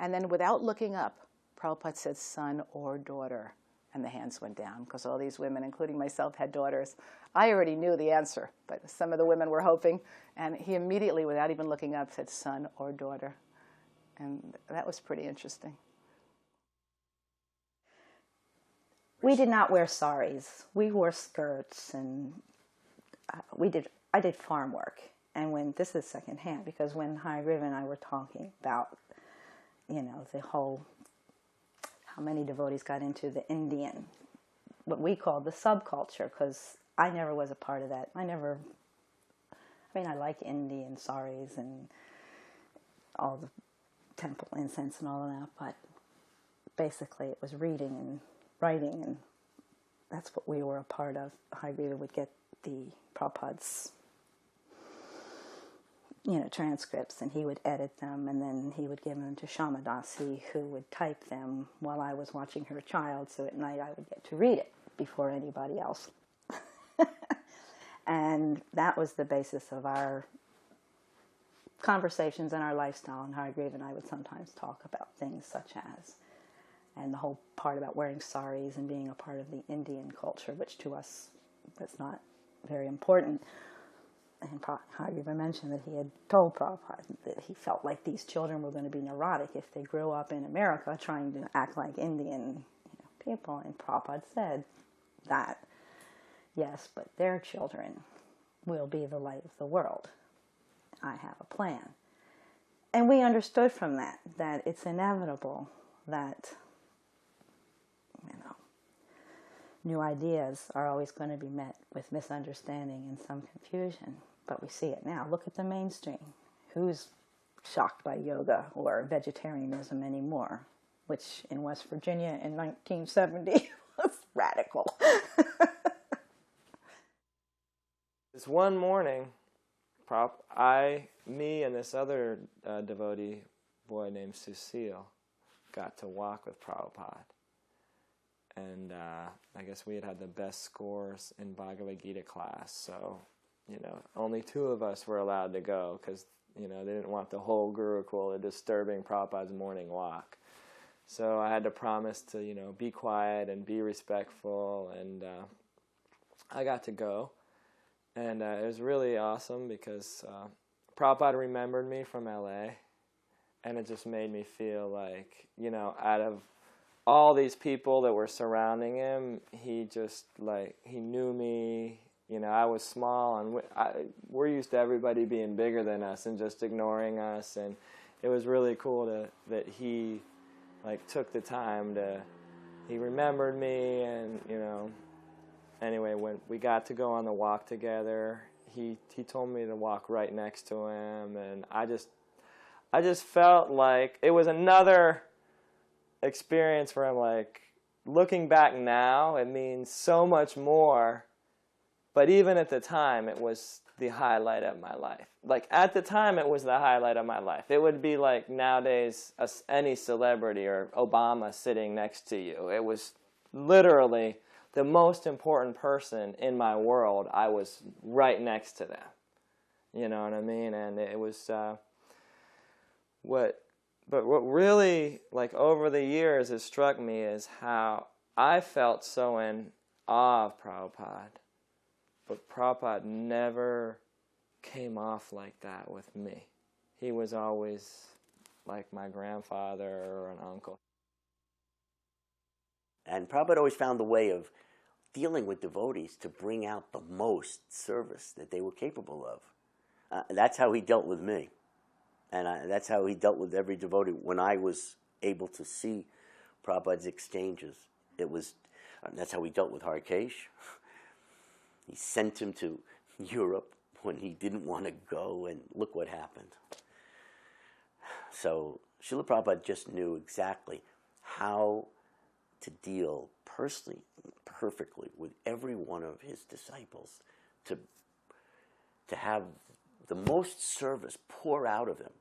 And then without looking up, Prabhupada said, son or daughter. And the hands went down, because all these women, including myself, had daughters. I already knew the answer, but some of the women were hoping. And he immediately, without even looking up, said, son or daughter. And that was pretty interesting.
We did not wear saris. We wore skirts, and I did farm work. And this is secondhand, because when Hariva and I were talking about, the whole, how many devotees got into the Indian, what we call the subculture, because I never was a part of that. I like Indian saris and all the temple incense and all of that, but basically it was reading and writing, and that's what we were a part of. Hariva would get the Prabhupada's transcripts, and he would edit them, and then he would give them to Shamadasi, who would type them while I was watching her child, so at night I would get to read it before anybody else. And that was the basis of our conversations and our lifestyle, and Hariva and I would sometimes talk about things such as, and the whole part about wearing saris and being a part of the Indian culture, which to us was not very important. and I even mentioned that he had told Prabhupada that he felt like these children were going to be neurotic if they grew up in America trying to act like Indian people. And Prabhupada said that, yes, but their children will be the light of the world. I have a plan. And we understood from that it's inevitable that, new ideas are always going to be met with misunderstanding and some confusion. But we see it now. Look at the mainstream. Who's shocked by yoga or vegetarianism anymore? Which in West Virginia in 1970 was radical.
This one morning, me and this other devotee boy named Cecile got to walk with Prabhupada. And I guess we had the best scores in Bhagavad Gita class, so, only 2 of us were allowed to go because, they didn't want the whole Gurukul disturbing Prabhupada's morning walk. So I had to promise to, be quiet and be respectful, and I got to go. And it was really awesome because Prabhupada remembered me from LA, and it just made me feel like, out of all these people that were surrounding him, he just, he knew me. I was small, and we're used to everybody being bigger than us and just ignoring us, and it was really cool that he, took the time he remembered me, and, anyway, when we got to go on the walk together, he told me to walk right next to him, and I just felt like it was another experience where I'm looking back now, it means so much more, but even at the time, it was the highlight of my life. At the time, it was the highlight of my life. It would be like nowadays, any celebrity or Obama sitting next to you. It was literally the most important person in my world. I was right next to them. You know what I mean? And it was But what really, over the years, has struck me is how I felt so in awe of Prabhupada, but Prabhupada never came off like that with me. He was always like my grandfather or an uncle.
And Prabhupada always found a way of dealing with devotees to bring out the most service that they were capable of. That's how he dealt with me. And that's how he dealt with every devotee. When I was able to see Prabhupada's exchanges, that's how he dealt with Harkesh. He sent him to Europe when he didn't want to go, and look what happened. So Srila Prabhupada just knew exactly how to deal personally, perfectly with every one of his disciples, to have the most service pour out of him.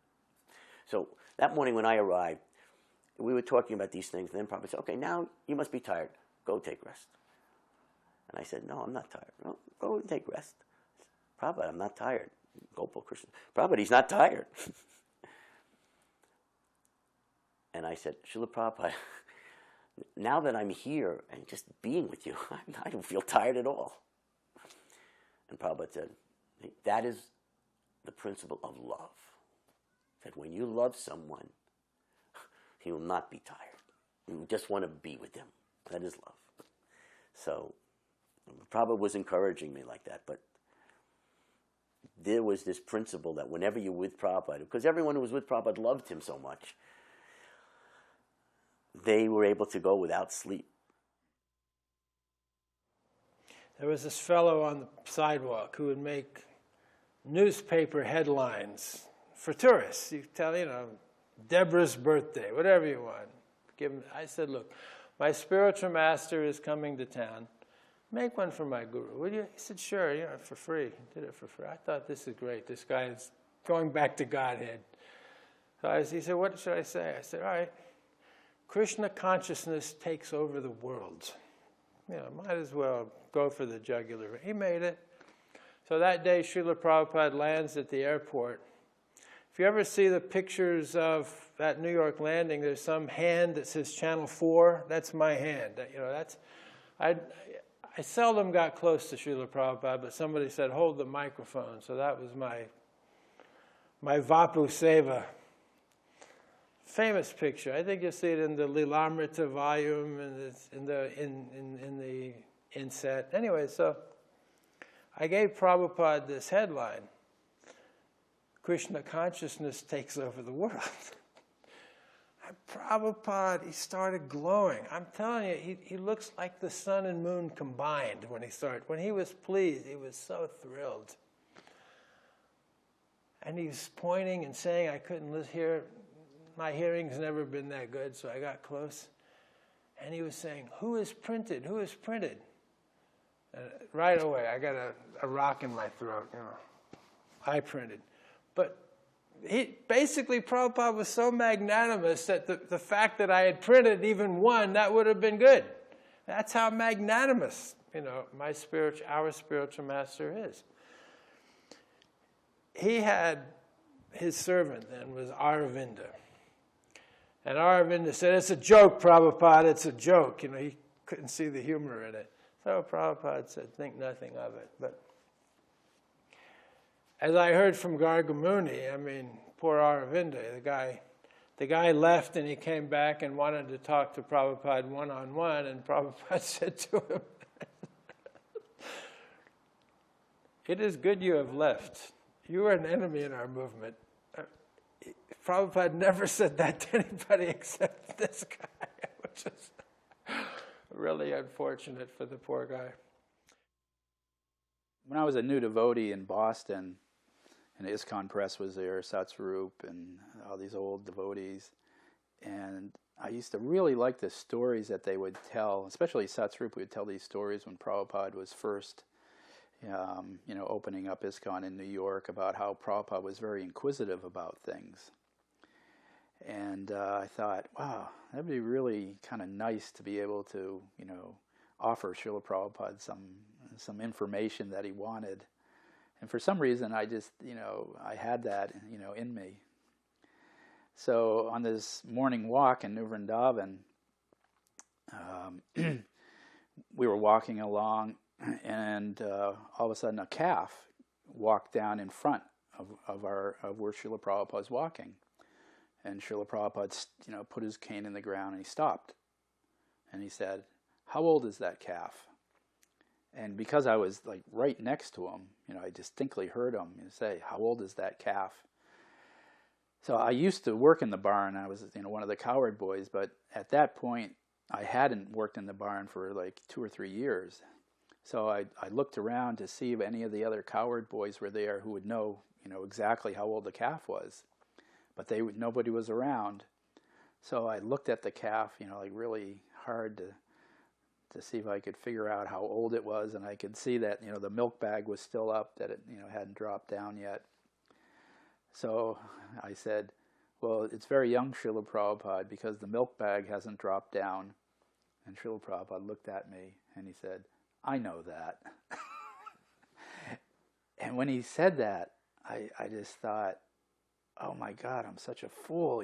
So that morning when I arrived, we were talking about these things, and then Prabhupada said, okay, now you must be tired. Go take rest. And I said, no, I'm not tired. No, go and take rest. Prabhupada, I'm not tired. Gopal Krishna. Prabhupada, he's not tired. And I said, Srila Prabhupada, now that I'm here and just being with you, I don't feel tired at all. And Prabhupada said, that is the principle of love. That when you love someone, he will not be tired. You just want to be with them. That is love. So Prabhupada was encouraging me like that, but there was this principle that whenever you're with Prabhupada, because everyone who was with Prabhupada loved him so much, they were able to go without sleep.
There was this fellow on the sidewalk who would make newspaper headlines for tourists. You tell, Deborah's birthday, whatever you want. Give him. I said, look, my spiritual master is coming to town. Make one for my guru, will you? He said, sure, for free. He did it for free. I thought, this is great. This guy is going back to Godhead. So he said, what should I say? I said, all right, Krishna consciousness takes over the world. Might as well go for the jugular. He made it. So that day, Srila Prabhupada lands at the airport. If you ever see the pictures of that New York landing, there's some hand that says Channel 4. That's my hand. I seldom got close to Srila Prabhupada, but somebody said, hold the microphone. So that was my Vapu Seva. Famous picture. I think you'll see it in the Lilamrita volume and it's in the inset. Anyway, so I gave Prabhupada this headline, Krishna consciousness takes over the world. And Prabhupada, he started glowing. I'm telling you, he looks like the sun and moon combined when he started. When he was pleased, he was so thrilled. And he was pointing and saying, I couldn't hear. My hearing's never been that good, so I got close. And he was saying, who is printed? Who is printed? And right away, I got a rock in my throat. You know, I printed. But basically, Prabhupada was so magnanimous that the fact that I had printed even one, that would have been good. That's how magnanimous, you know, our spiritual master is. He had, his servant then was Aravinda. And Aravinda said, it's a joke, Prabhupada, it's a joke. You know, he couldn't see the humor in it. So Prabhupada said, think nothing of it. But as I heard from Gargamuni, I mean, poor Aravinda, the guy left and he came back and wanted to talk to Prabhupada one-on-one, and Prabhupada said to him, it is good you have left. You are an enemy in our movement. Prabhupada never said that to anybody except this guy, which is really unfortunate for the poor guy.
When I was a new devotee in Boston, and ISKCON Press was there, Satsvarup, and all these old devotees, and I used to really like the stories that they would tell, especially Satsvarup would tell these stories when Prabhupada was first opening up ISKCON in New York, about how Prabhupada was very inquisitive about things. And I thought, wow, that'd be really kind of nice to be able to, offer Srila Prabhupada some information that he wanted. And for some reason, I just, I had that, in me. So on this morning walk in New Vrindavan, we were walking along, and all of a sudden a calf walked down in front of where Srila Prabhupada was walking. And Srila Prabhupada, put his cane in the ground and he stopped. And he said, how old is that calf? And because I was like right next to him, I distinctly heard him say, how old is that calf? So I used to work in the barn. I was, one of the cowherd boys, but at that point I hadn't worked in the barn for like 2 or 3 years. So I looked around to see if any of the other cowherd boys were there who would know, exactly how old the calf was. But nobody was around. So I looked at the calf, like really hard to see if I could figure out how old it was, and I could see that, the milk bag was still up, that it, hadn't dropped down yet. So I said, well, it's very young, Srila Prabhupada, because the milk bag hasn't dropped down. And Srila Prabhupada looked at me and he said, I know that. And when he said that, I just thought, oh my God, I'm such a fool,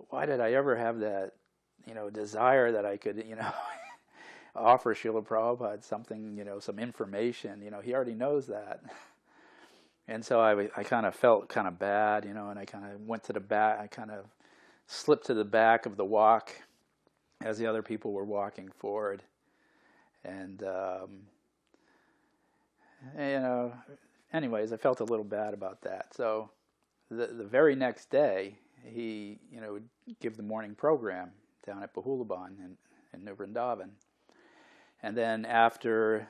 why did I ever have that, desire that I could, offer Srila Prabhupada something, some information, he already knows that. And so I kind of felt kind of bad, and I kind of went to the back, I kind of slipped to the back of the walk as the other people were walking forward. And, anyways, I felt a little bad about that. So the very next day, he, would give the morning program down at Bahulaban in New Vrindavan. And then after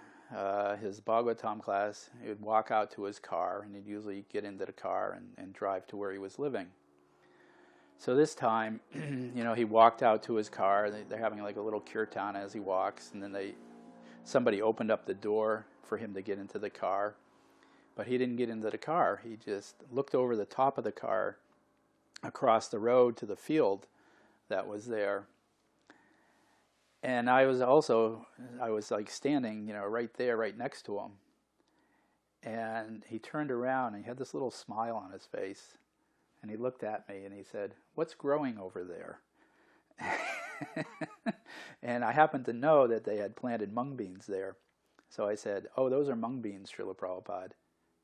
his Bhagavatam class, he would walk out to his car, and he'd usually get into the car and drive to where he was living. So this time, he walked out to his car. They're having like a little kirtan as he walks, and then somebody opened up the door for him to get into the car. But he didn't get into the car. He just looked over the top of the car across the road to the field that was there. And I was like standing, right there, right next to him. And he turned around and he had this little smile on his face. And he looked at me and he said, what's growing over there? And I happened to know that they had planted mung beans there. So I said, "Oh, those are mung beans, Srila Prabhupada."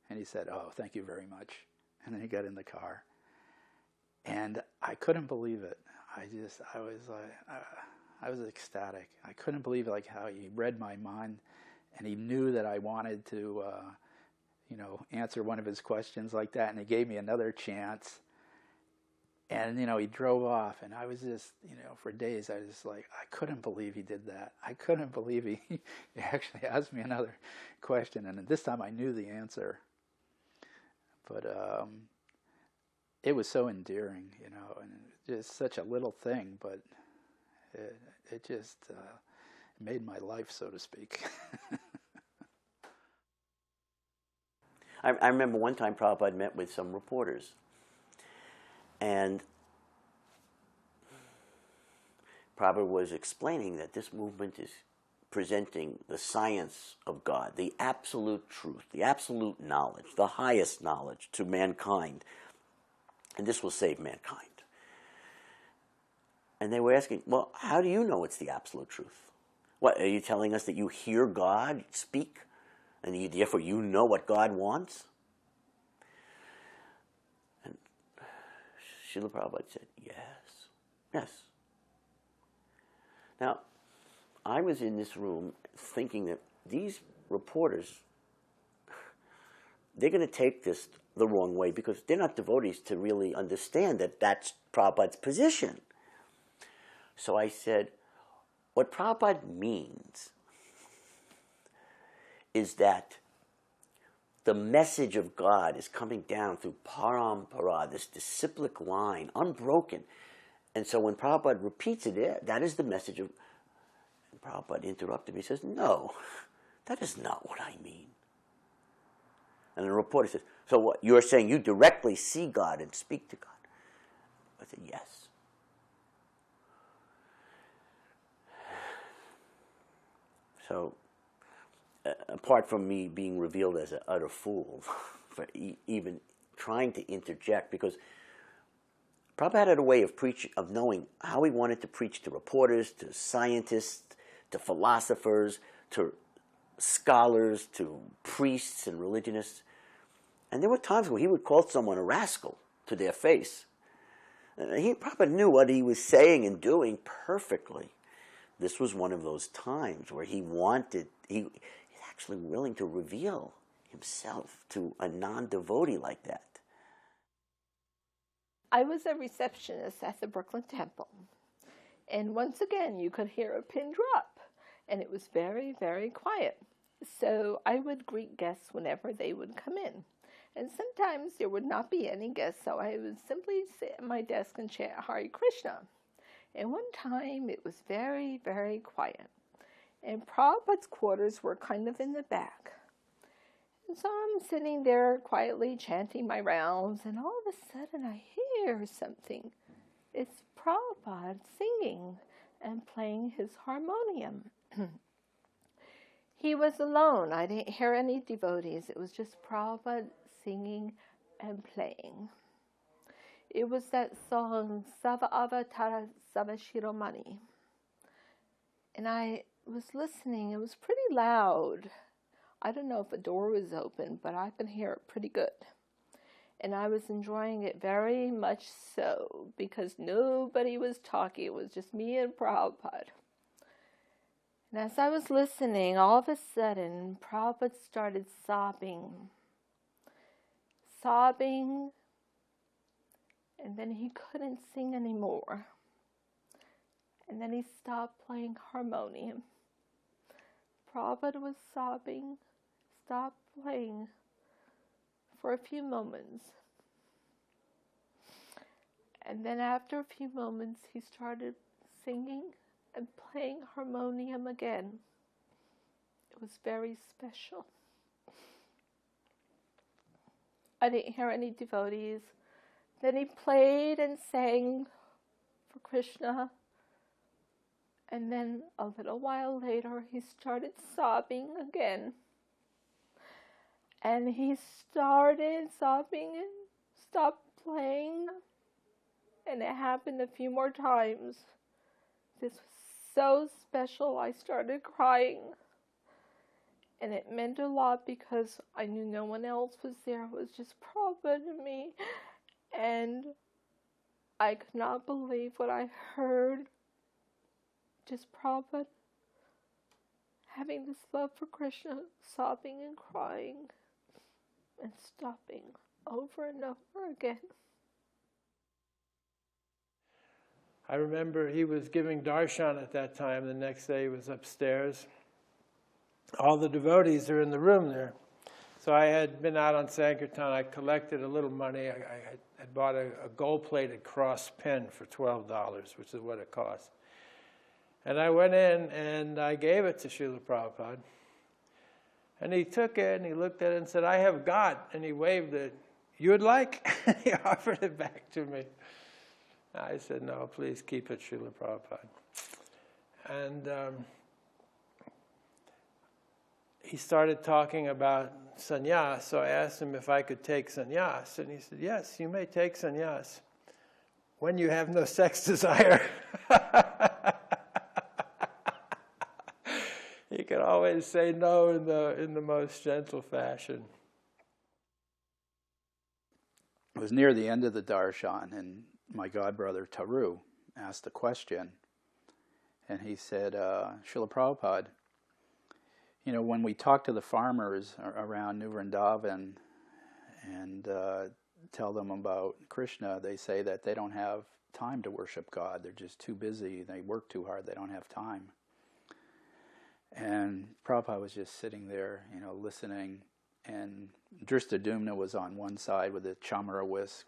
And he said, "Oh, thank you very much." And then he got in the car. And I couldn't believe it. I was ecstatic. I couldn't believe like how he read my mind, and he knew that I wanted to, answer one of his questions like that, and he gave me another chance. And, he drove off, and I was just, for days, I was just like, I couldn't believe he did that. I couldn't believe he actually asked me another question, and this time I knew the answer. But it was so endearing, and just such a little thing, but it just made my life, so to speak.
I remember one time Prabhupada met with some reporters, and Prabhupada was explaining that this movement is presenting the science of God, the absolute truth, the absolute knowledge, the highest knowledge to mankind, and this will save mankind. And they were asking, well, how do you know it's the absolute truth? What, are you telling us that you hear God speak, and therefore you know what God wants? And Srila Prabhupada said, yes. Now, I was in this room thinking that these reporters, they're going to take this the wrong way because they're not devotees to really understand that that's Prabhupada's position. So I said, what Prabhupada means is that the message of God is coming down through parampara, this disciplic line, unbroken. And so when Prabhupada repeats it, that is the message of... And Prabhupada interrupted me. He says, no, that is not what I mean. And the reporter says, so what, you're saying you directly see God and speak to God? I said, yes. So, apart from me being revealed as an utter fool for even trying to interject, because Prabhupada had a way of knowing how he wanted to preach to reporters, to scientists, to philosophers, to scholars, to priests and religionists. And there were times where he would call someone a rascal to their face. He probably knew what he was saying and doing perfectly. This was one of those times where he's actually willing to reveal himself to a non-devotee like that.
I was a receptionist at the Brooklyn Temple. And once again, you could hear a pin drop. And it was very, very quiet. So I would greet guests whenever they would come in. And sometimes there would not be any guests, so I would simply sit at my desk and chant Hare Krishna. And one time it was very, very quiet. And Prabhupada's quarters were kind of in the back. And so I'm sitting there quietly chanting my rounds, and all of a sudden I hear something. It's Prabhupada singing and playing his harmonium. He was alone. I didn't hear any devotees. It was just Prabhupada singing and playing. It was that song, Sava Avatara Sava Shiromani. And I was listening. It was pretty loud. I don't know if a door was open, but I could hear it pretty good. And I was enjoying it very much so, because nobody was talking. It was just me and Prabhupada. And as I was listening, all of a sudden, Prabhupada started sobbing. And then he couldn't sing anymore. And then he stopped playing harmonium. Prabhupada was sobbing, stopped playing for a few moments. And then after a few moments, he started singing and playing harmonium again. It was very special. I didn't hear any devotees. Then he played and sang for Krishna. And then a little while later, he started sobbing again. And he started sobbing and stopped playing. And it happened a few more times. this was so special. I started crying. And it meant a lot because I knew no one else was there. It was just Prabhupada and me. And I could not believe what I heard. Just Prabhupada having this love for Krishna, sobbing and crying and stopping over and over again.
I remember he was giving darshan at that time. The next day he was upstairs. All the devotees are in the room there. So I had been out on Sankirtan. I collected a little money. I bought a gold-plated cross pen for $12, which is what it cost. And I went in and I gave it to Srila Prabhupada. And he took it and he looked at it and said, "I have got," and he waved it. "You would like?" He offered it back to me. I said, "No, please keep it, Srila Prabhupada." And he started talking about sannyas, so I asked him if I could take sannyas, and he said, "Yes, you may take sannyas when you have no sex desire." He could always say no in the most gentle fashion.
It was near the end of the darshan, and my godbrother Taru asked a question, and he said, "Srila Prabhupada, you know, when we talk to the farmers around New Vrindavan and tell them about Krishna, they say that they don't have time to worship God. They're just too busy. They work too hard. They don't have time." And Prabhupada was just sitting there, you know, listening. And Dristadumna was on one side with a chamara whisk,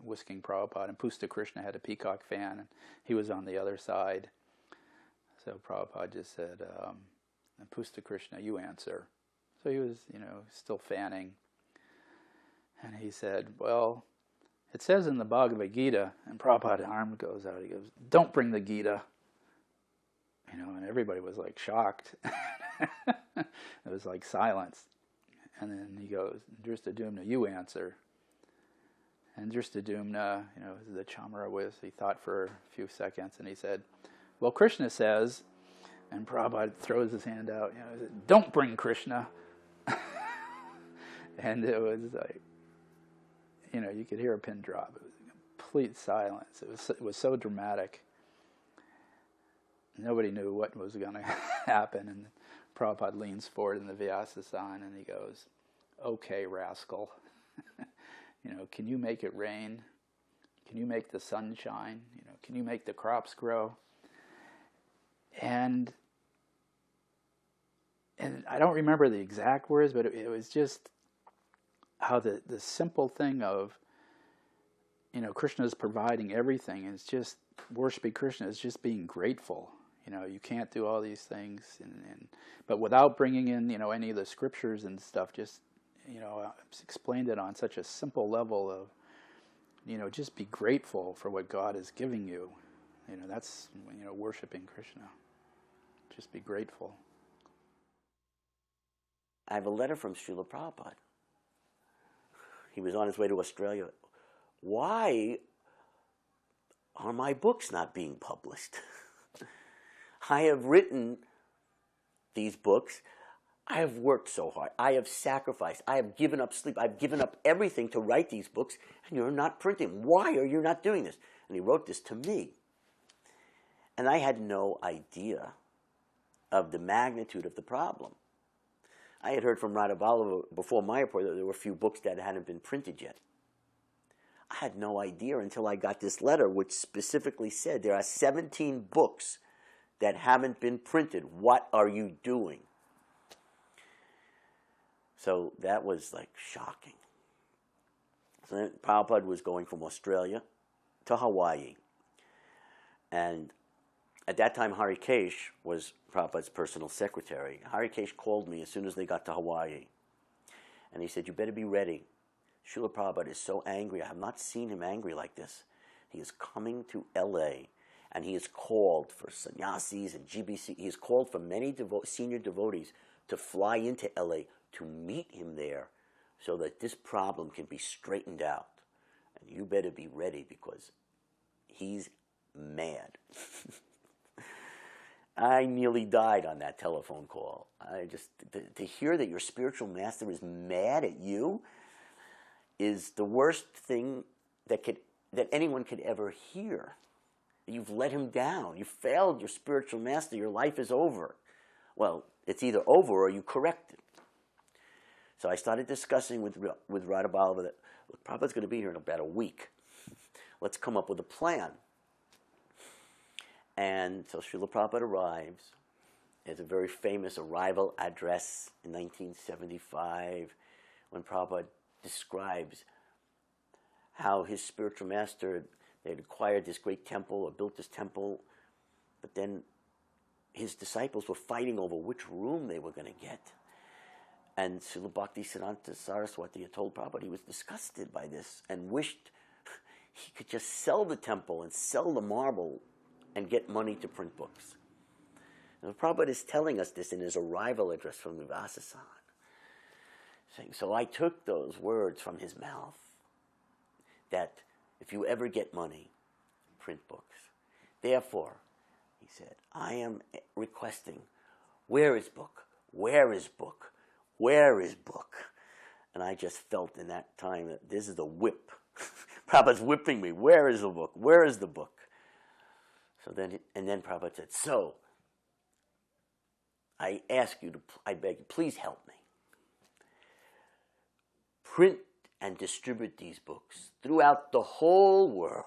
whisking Prabhupada. And Pusta Krishna had a peacock fan, and he was on the other side. So Prabhupada just said, "Pusta Krishna, you answer." So he was, you know, still fanning. And he said, "Well, it says in the Bhagavad Gita," and Prabhupada's arm goes out, he goes, "Don't bring the Gita." You know, and everybody was like shocked. It was like silence. And then he goes, "Dristadumna, you answer." And Dristadumna, you know, the chamara whisk, he thought for a few seconds and he said, "Well, Krishna says," and Prabhupada throws his hand out, you know, he said, "Don't bring Krishna." And it was like, you know, you could hear a pin drop. It was complete silence. It was so dramatic. Nobody knew what was going to happen. And Prabhupada leans forward in the Vyasasana and he goes, "Okay, rascal. You know, can you make it rain? Can you make the sun shine? You know, can you make the crops grow?" And I don't remember the exact words, but it was just how the simple thing of, you know, Krishna is providing everything, and it's just worshiping Krishna is just being grateful. You know, you can't do all these things, but without bringing in, you know, any of the scriptures and stuff, just, you know, explained it on such a simple level of, you know, just be grateful for what God is giving you. You know, that's, you know, worshiping Krishna. Just be grateful.
I have a letter from Srila Prabhupada. He was on his way to Australia. "Why are my books not being published? I have written these books. I have worked so hard. I have sacrificed. I have given up sleep. I've given up everything to write these books, and you're not printing. Why are you not doing this?" And he wrote this to me. And I had no idea of the magnitude of the problem. I had heard from Radha Vallabha before Mayapur that there were a few books that hadn't been printed yet. I had no idea until I got this letter, which specifically said there are 17 books that haven't been printed. What are you doing? So that was like shocking. So then Prabhupada was going from Australia to Hawaii. And at that time, Harikesh was Prabhupada's personal secretary. Harikesh called me as soon as they got to Hawaii. And he said, "You better be ready. Srila Prabhupada is so angry. I have not seen him angry like this. He is coming to LA, and he has called for sannyasis and GBC. He has called for many senior devotees to fly into LA to meet him there so that this problem can be straightened out. And you better be ready because he's mad." I nearly died on that telephone call. I just, to hear that your spiritual master is mad at you is the worst thing that anyone could ever hear. You've let him down. You failed your spiritual master. Your life is over. Well, it's either over or you correct it. So I started discussing with Radha Ballava that, look, Prabhupada's going to be here in about a week. Let's come up with a plan. And so Srila Prabhupada arrives. There's a very famous arrival address in 1975 when Prabhupada describes how his spiritual master, they had acquired this great temple or built this temple, but then his disciples were fighting over which room they were going to get. And Srila Bhaktisiddhanta Saraswati had told Prabhupada he was disgusted by this and wished he could just sell the temple and sell the marble and get money to print books. Now, Prabhupada is telling us this in his arrival address from Nivasasan, saying, so I took those words from his mouth, that if you ever get money, print books. Therefore, he said, I am requesting, where is book? Where is book? Where is book? And I just felt in that time that this is a whip. Prabhupada's whipping me. Where is the book? Where is the book? So then Prabhupada said, so I ask you to, I beg you, please help me. Print and distribute these books throughout the whole world.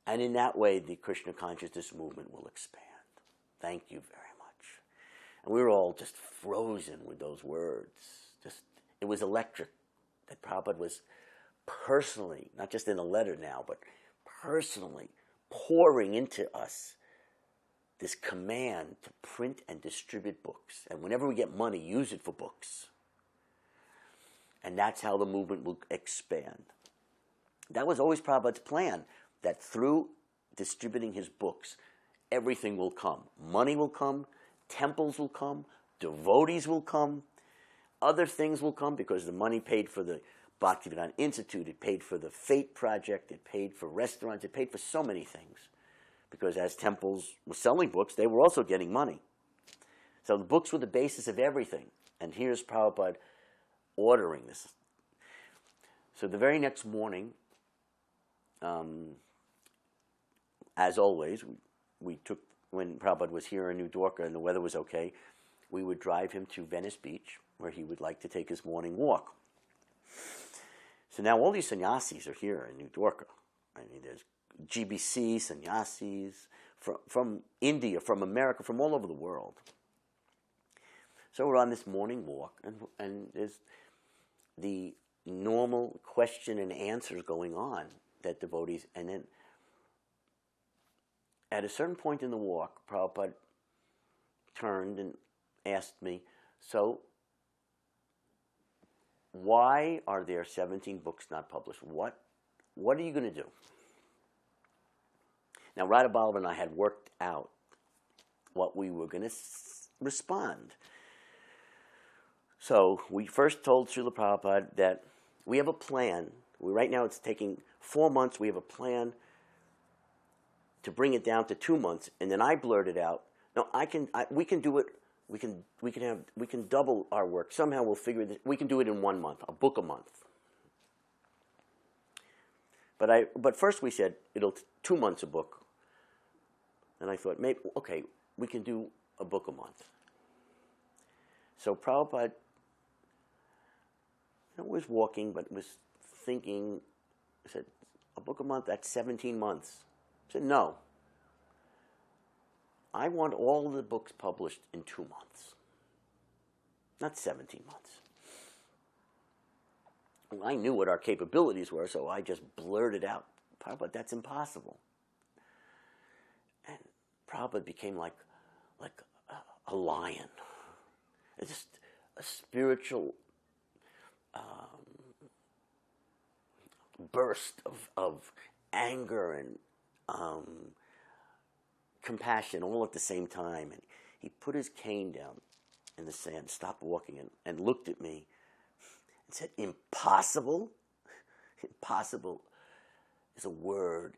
And in that way, the Krishna consciousness movement will expand. Thank you very much. And we were all just frozen with those words. It was electric that Prabhupada was personally, not just in a letter now, but personally pouring into us this command to print and distribute books. And whenever we get money, use it for books. And that's how the movement will expand. That was always Prabhupada's plan, that through distributing his books, everything will come. Money will come, temples will come, devotees will come, other things will come, because the money paid for the Bhaktivedanta Institute, it paid for the Fate Project, it paid for restaurants, it paid for so many things. Because as temples were selling books, they were also getting money. So the books were the basis of everything. And here's Prabhupada ordering this. So the very next morning, as always, we took, when Prabhupada was here in New Dwarka and the weather was okay, we would drive him to Venice Beach, where he would like to take his morning walk. So now all these sannyasis are here in New Dwarka. I mean, there's GBC sannyasis from India, from America, from all over the world. So we're on this morning walk, and there's the normal question and answers going on that devotees, and then at a certain point in the walk, Prabhupada turned and asked me, so why are there 17 books not published? What are you going to do? Now, Radha Ballava and I had worked out what we were going to respond. So we first told Srila Prabhupada that we have a plan. Right now it's taking 4 months. We have a plan to bring it down to 2 months. And then I blurted out, no, we can do it. We can double our work. Somehow we'll figure this. We can do it in 1 month, a book a month. But first we said it'll 2 months a book. And I thought, maybe, okay, we can do a book a month. So Prabhupada was walking, but was thinking, I said, a book a month, that's 17 months. I said, no. I want all the books published in 2 months, not 17 months. Well, I knew what our capabilities were, so I just blurted out, Prabhupada, that's impossible. And Prabhupada became like a lion. It's just a spiritual burst of anger and compassion all at the same time. And he put his cane down in the sand, stopped walking, and looked at me and said, impossible? Impossible is a word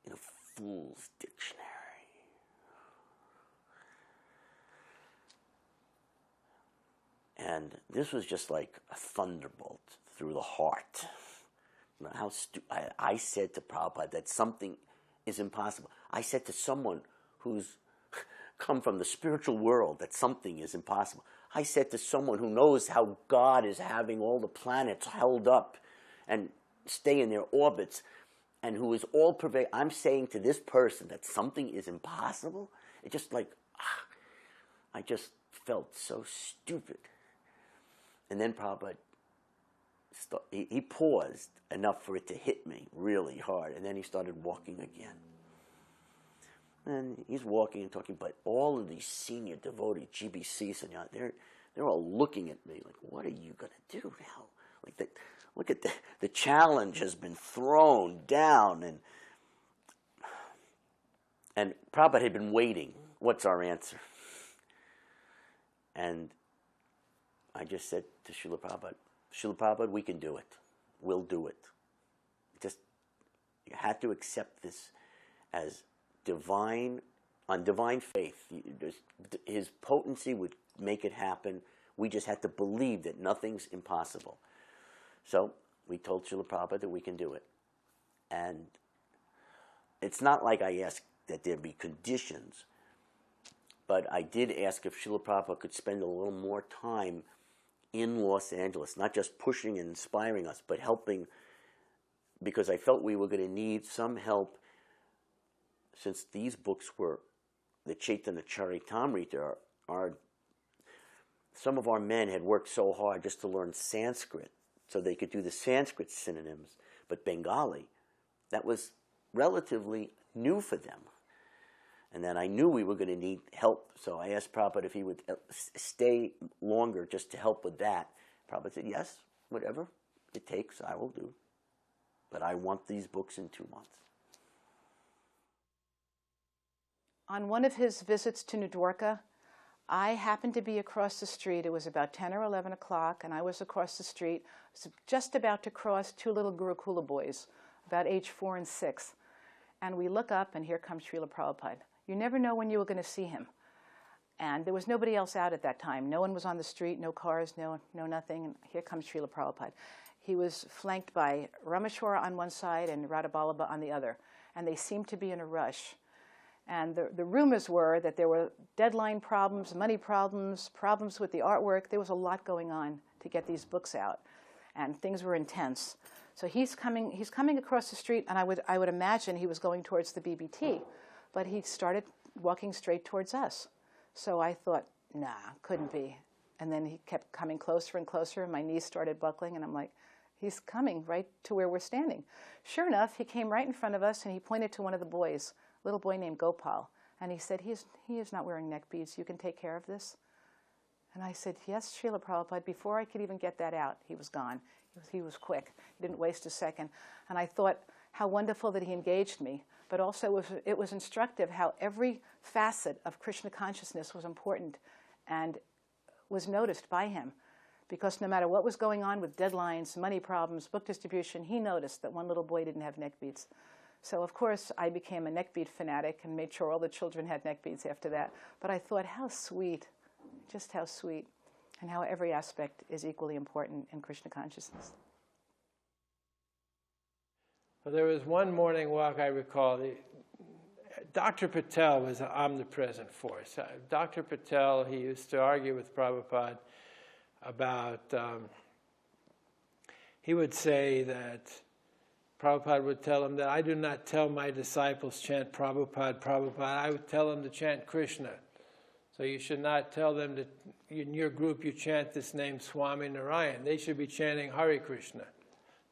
in a fool's dictionary. And this was just like a thunderbolt through the heart. You know, I said to Prabhupada that something is impossible. I said to someone who's come from the spiritual world that something is impossible. I said to someone who knows how God is having all the planets held up and stay in their orbits, and who is all pervasive. I'm saying to this person that something is impossible. It just like, I just felt so stupid. And then Prabhupada, he paused enough for it to hit me really hard, and then he started walking again. And he's walking and talking, but all of these senior devotees, GBCs, and they're all looking at me like, what are you going to do now? Like, look at the challenge has been thrown down. And Prabhupada had been waiting. What's our answer? And I just said to Srila Prabhupada, we can do it. We'll do it. Just, you had to accept this as divine faith. His potency would make it happen. We just had to believe that nothing's impossible. So we told Srila Prabhupada that we can do it. And it's not like I asked that there be conditions, but I did ask if Srila Prabhupada could spend a little more time in Los Angeles, not just pushing and inspiring us, but helping, because I felt we were going to need some help, since these books were the Chaitanya Charitamrita. Some of our men had worked so hard just to learn Sanskrit so they could do the Sanskrit synonyms, but Bengali, that was relatively new for them. And then I knew we were going to need help, so I asked Prabhupada if he would stay longer just to help with that. Prabhupada said, yes, whatever it takes, I will do. But I want these books in 2 months.
On one of his visits to New Dwarka, I happened to be across the street. It was about 10 or 11 o'clock, and I was across the street. I was just about to cross two little Gurukula boys, about age 4 and 6. And we look up, and here comes Srila Prabhupada. You never know when you were going to see him. And there was nobody else out at that time. No one was on the street, no cars, no nothing. And here comes Srila Prabhupada. He was flanked by Ramesvara on one side and Radhaballabha on the other. And they seemed to be in a rush. And the rumors were that there were deadline problems, money problems, problems with the artwork. There was a lot going on to get these books out, and things were intense. So he's coming across the street, and I would imagine he was going towards the BBT, but he started walking straight towards us. So I thought, nah, couldn't be. And then he kept coming closer and closer, and my knees started buckling, and I'm like, he's coming right to where we're standing. Sure enough, he came right in front of us, and he pointed to one of the boys, little boy named Gopal, and he said, he is not wearing neck beads. You can take care of this? And I said, yes, Srila Prabhupada. Before I could even get that out, he was gone. He was quick. He didn't waste a second. And I thought how wonderful that he engaged me, but also it was instructive how every facet of Krishna consciousness was important and was noticed by him. Because no matter what was going on with deadlines, money problems, book distribution, he noticed that one little boy didn't have neck beads. So, of course, I became a neck bead fanatic and made sure all the children had neck beads after that. But I thought, how sweet, just how sweet, and how every aspect is equally important in Krishna consciousness.
Well, there was one morning walk I recall. Dr. Patel was an omnipresent force. Dr. Patel, he used to argue with Prabhupada about, he would say that Prabhupada would tell him that I do not tell my disciples chant Prabhupada, Prabhupada. I would tell them to chant Krishna. So you should not tell them that in your group you chant this name Swami Narayan. They should be chanting Hare Krishna,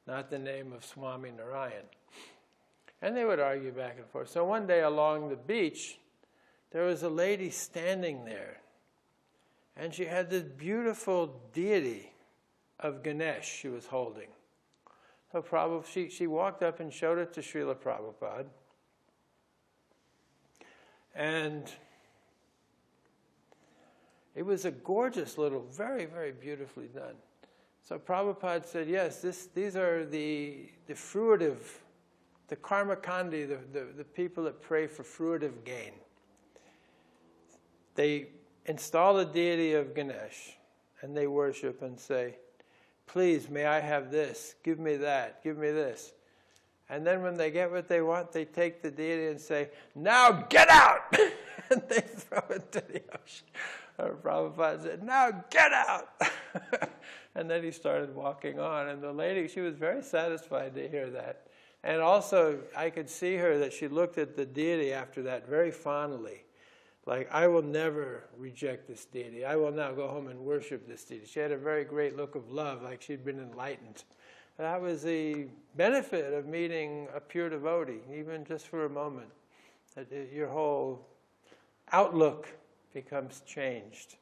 not the name of Swami Narayan. And they would argue back and forth. So one day along the beach, there was a lady standing there. And she had this beautiful deity of Ganesh she was holding. So she walked up and showed it to Srila Prabhupada. And it was a gorgeous little, very, very beautifully done. So Prabhupada said, yes, these are the fruitive, the karmakandi, the people that pray for fruitive gain. They install the deity of Ganesh, and they worship and say, please, may I have this? Give me that. Give me this. And then when they get what they want, they take the deity and say, now get out! And they throw it to the ocean. Prabhupada said, now get out! And then he started walking on. And the lady, she was very satisfied to hear that. And also, I could see her that she looked at the deity after that very fondly. Like, I will never reject this deity. I will now go home and worship this deity. She had a very great look of love, like she'd been enlightened. That was the benefit of meeting a pure devotee, even just for a moment. That your whole outlook becomes changed.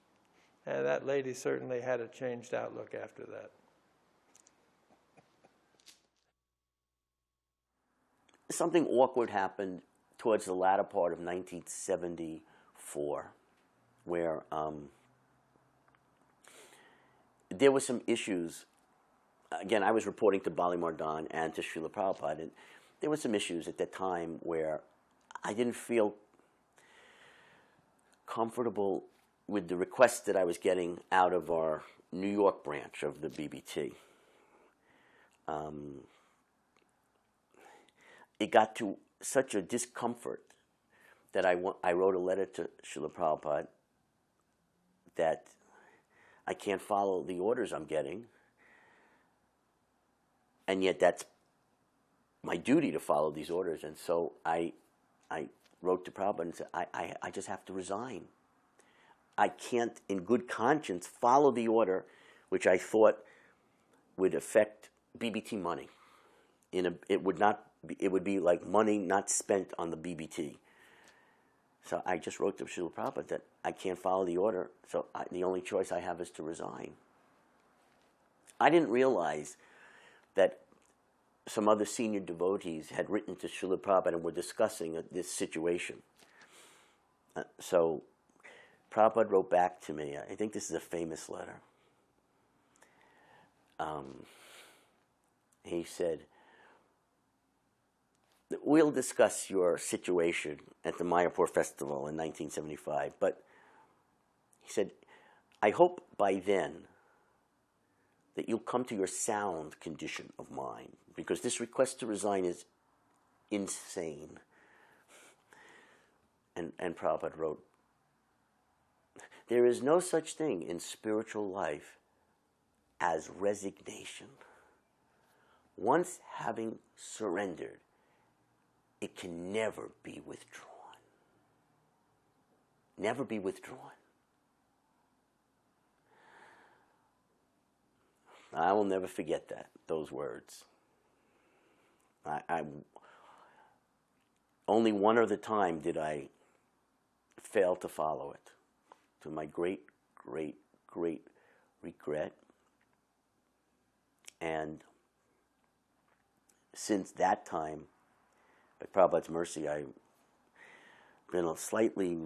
And that lady certainly had a changed outlook after that.
Something awkward happened towards the latter part of 1974, where there were some issues. Again, I was reporting to Bali Mardan and to Srila Prabhupada, and there were some issues at that time where I didn't feel comfortable with the requests that I was getting out of our New York branch of the BBT. It got to such a discomfort that I wrote a letter to Srila Prabhupada that I can't follow the orders I'm getting, and yet that's my duty to follow these orders. And so I wrote to Prabhupada and said, I just have to resign. I can't, in good conscience, follow the order which I thought would affect BBT money. It would be like money not spent on the BBT. So I just wrote to Srila Prabhupada that I can't follow the order, so the only choice I have is to resign. I didn't realize that some other senior devotees had written to Srila Prabhupada and were discussing this situation. So Prabhupada wrote back to me. I think this is a famous letter. He said, we'll discuss your situation at the Mayapur Festival in 1975, but he said, I hope by then that you'll come to your sound condition of mind, because this request to resign is insane. And Prabhupada wrote, there is no such thing in spiritual life as resignation. Once having surrendered, it can never be withdrawn. Never be withdrawn. I will never forget those words. I only one other time did I fail to follow it, to my great, great, great regret. And since that time, by Prabhupada's mercy, I've been slightly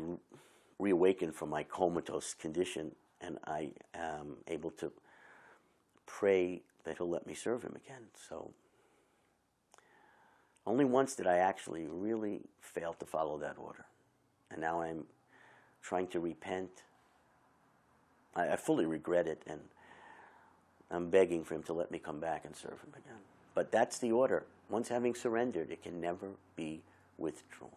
reawakened from my comatose condition, and I am able to pray that he'll let me serve him again. So only once did I actually really fail to follow that order. And now I'm trying to repent. I fully regret it, and I'm begging for him to let me come back and serve him again. But that's the order. Once having surrendered, it can never be withdrawn.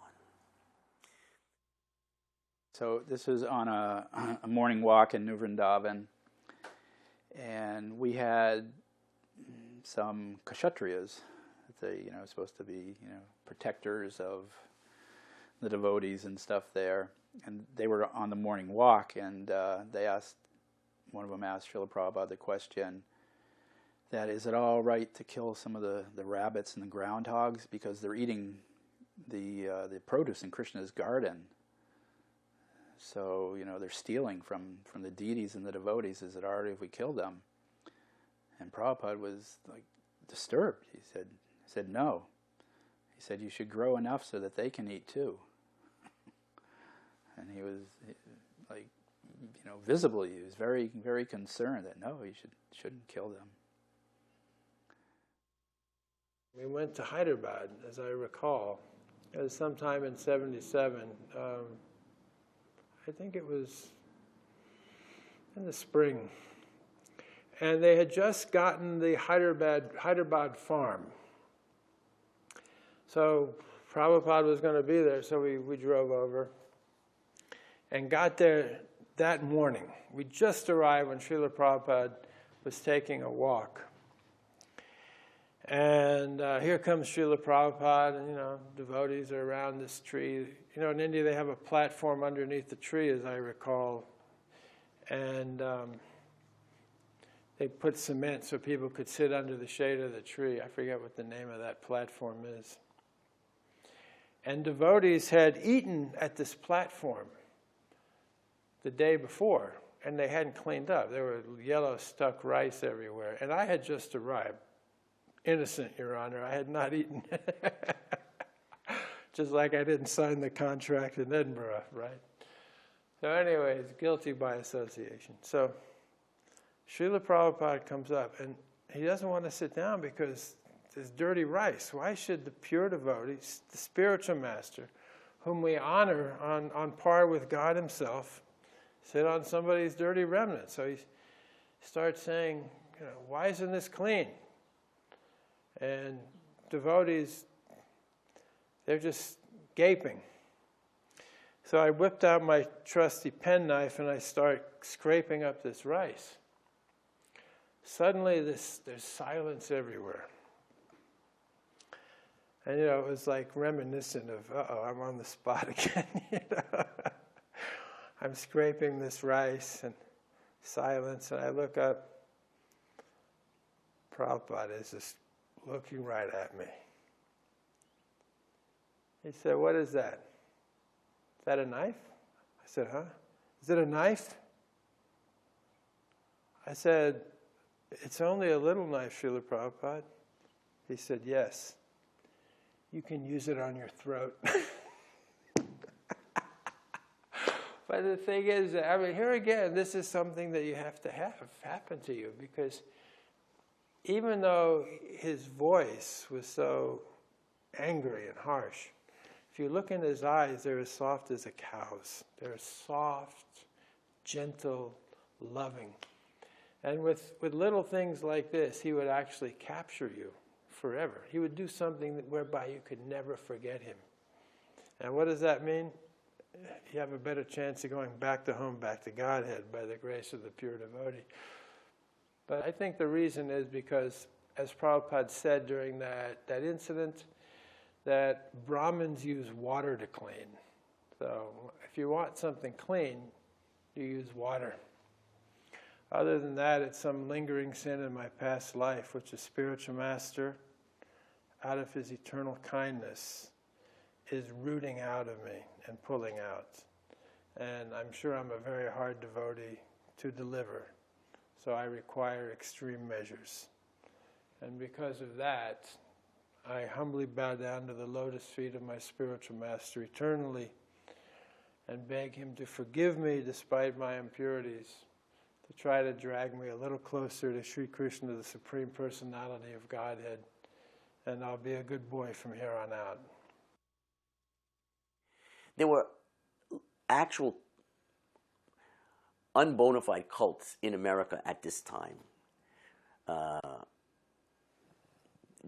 So this was on a morning walk in New Vrindavan, and we had some kshatriyas. They, supposed to be, protectors of the devotees and stuff there. And they were on the morning walk, and one of them asked Srila Prabhupada the question that, is it all right to kill some of the rabbits and the groundhogs because they're eating the produce in Krishna's garden? So, they're stealing from the deities and the devotees. Is it all right if we kill them? And Prabhupada was disturbed. He said no. He said, you should grow enough so that they can eat too. And he was visibly, he was very, very concerned that no, you shouldn't kill them.
We went to Hyderabad, as I recall. It was sometime in '77. I think it was in the spring. And they had just gotten the Hyderabad farm. So Prabhupada was going to be there, so we drove over and got there that morning. We just arrived when Srila Prabhupada was taking a walk. And here comes Srila Prabhupada, and, devotees are around this tree. In India they have a platform underneath the tree, as I recall. And they put cement so people could sit under the shade of the tree. I forget what the name of that platform is. And devotees had eaten at this platform the day before, and they hadn't cleaned up. There were yellow stuck rice everywhere. And I had just arrived. Innocent, Your Honor. I had not eaten. Just like I didn't sign the contract in Edinburgh, right? So anyways, guilty by association. So Srila Prabhupada comes up, and he doesn't want to sit down because there's dirty rice. Why should the pure devotees, the spiritual master, whom we honor on par with God himself, sit on somebody's dirty remnant? So he starts saying, why isn't this clean? And devotees, they're just gaping. So I whipped out my trusty penknife and I start scraping up this rice. Suddenly there's silence everywhere. And it was like reminiscent of, I'm on the spot again. I'm scraping this rice and silence, and I look up. Prabhupada is just looking right at me. He said, "What is that? Is that a knife?" I said, "Huh? Is it a knife?" I said, "It's only a little knife, Srila Prabhupada." He said, "Yes. You can use it on your throat." But the thing is, here again, this is something that you have to have happen to you, because even though his voice was so angry and harsh, if you look in his eyes, they're as soft as a cow's. They're soft, gentle, loving. And with little things like this, he would actually capture you forever. He would do something whereby you could never forget him. And what does that mean? You have a better chance of going back to home, back to Godhead, by the grace of the pure devotee. But I think the reason is because, as Prabhupada said during that incident, that Brahmins use water to clean. So if you want something clean, you use water. Other than that, it's some lingering sin in my past life, which a spiritual master, out of his eternal kindness, is rooting out of me and pulling out. And I'm sure I'm a very hard devotee to deliver. So I require extreme measures. And because of that, I humbly bow down to the lotus feet of my spiritual master eternally and beg him to forgive me despite my impurities, to try to drag me a little closer to Sri Krishna, the Supreme Personality of Godhead, and I'll be a good boy from here on out.
There were actual unbona fide cults in America at this time.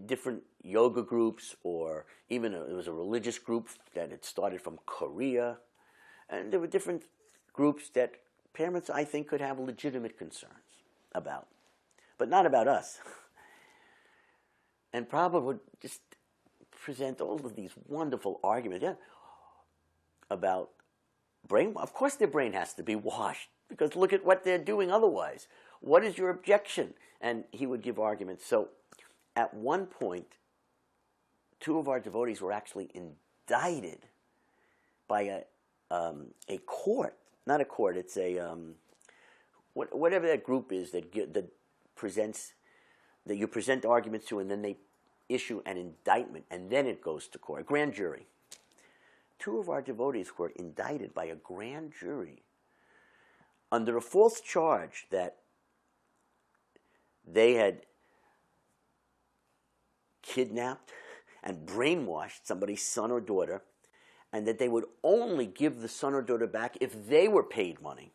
Different yoga groups, or even there was a religious group that had started from Korea. And there were different groups that parents, I think, could have legitimate concerns about, but not about us. And Prabhupada would just present all of these wonderful arguments about brain. Of course their brain has to be washed, because look at what they're doing otherwise. What is your objection? And he would give arguments. So at one point, two of our devotees were actually indicted by a court. Not a court, it's a, whatever that group is that presents, that you present arguments to, and then they issue an indictment, and then it goes to court, a grand jury. Two of our devotees were indicted by a grand jury under a false charge that they had kidnapped and brainwashed somebody's son or daughter, and that they would only give the son or daughter back if they were paid money.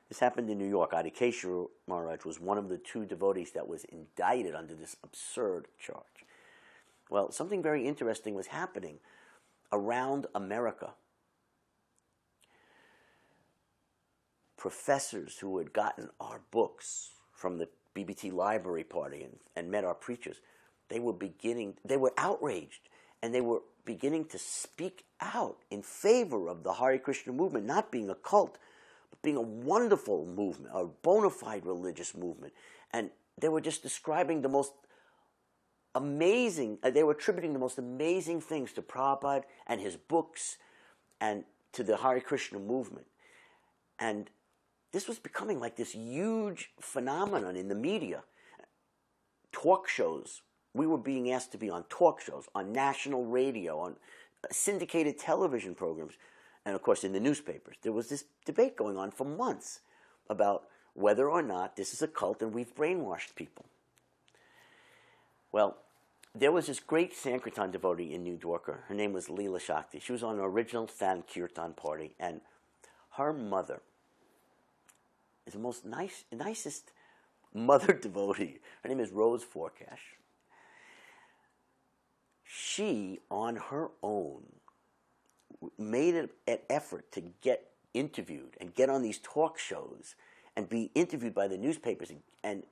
This happened in New York. Adikeshwar Maharaj was one of the 2 devotees that was indicted under this absurd charge. Well, something very interesting was happening around America. Professors who had gotten our books from the BBT library party and met our preachers, they were outraged, and they were beginning to speak out in favor of the Hare Krishna movement not being a cult, but being a wonderful movement, a bona fide religious movement. And they were just describing the most amazing, they were attributing the most amazing things to Prabhupada and his books and to the Hare Krishna movement. And this was becoming like this huge phenomenon in the media. Talk shows. We were being asked to be on talk shows, on national radio, on syndicated television programs, and of course in the newspapers. There was this debate going on for months about whether or not this is a cult and we've brainwashed people. Well, there was this great Sankirtan devotee in New Dwarka. Her name was Leela Shakti. She was on an original Sankirtan party, and her mother is the most nicest mother devotee. Her name is Rose Forcash. She, on her own, made an effort to get interviewed and get on these talk shows and be interviewed by the newspapers. And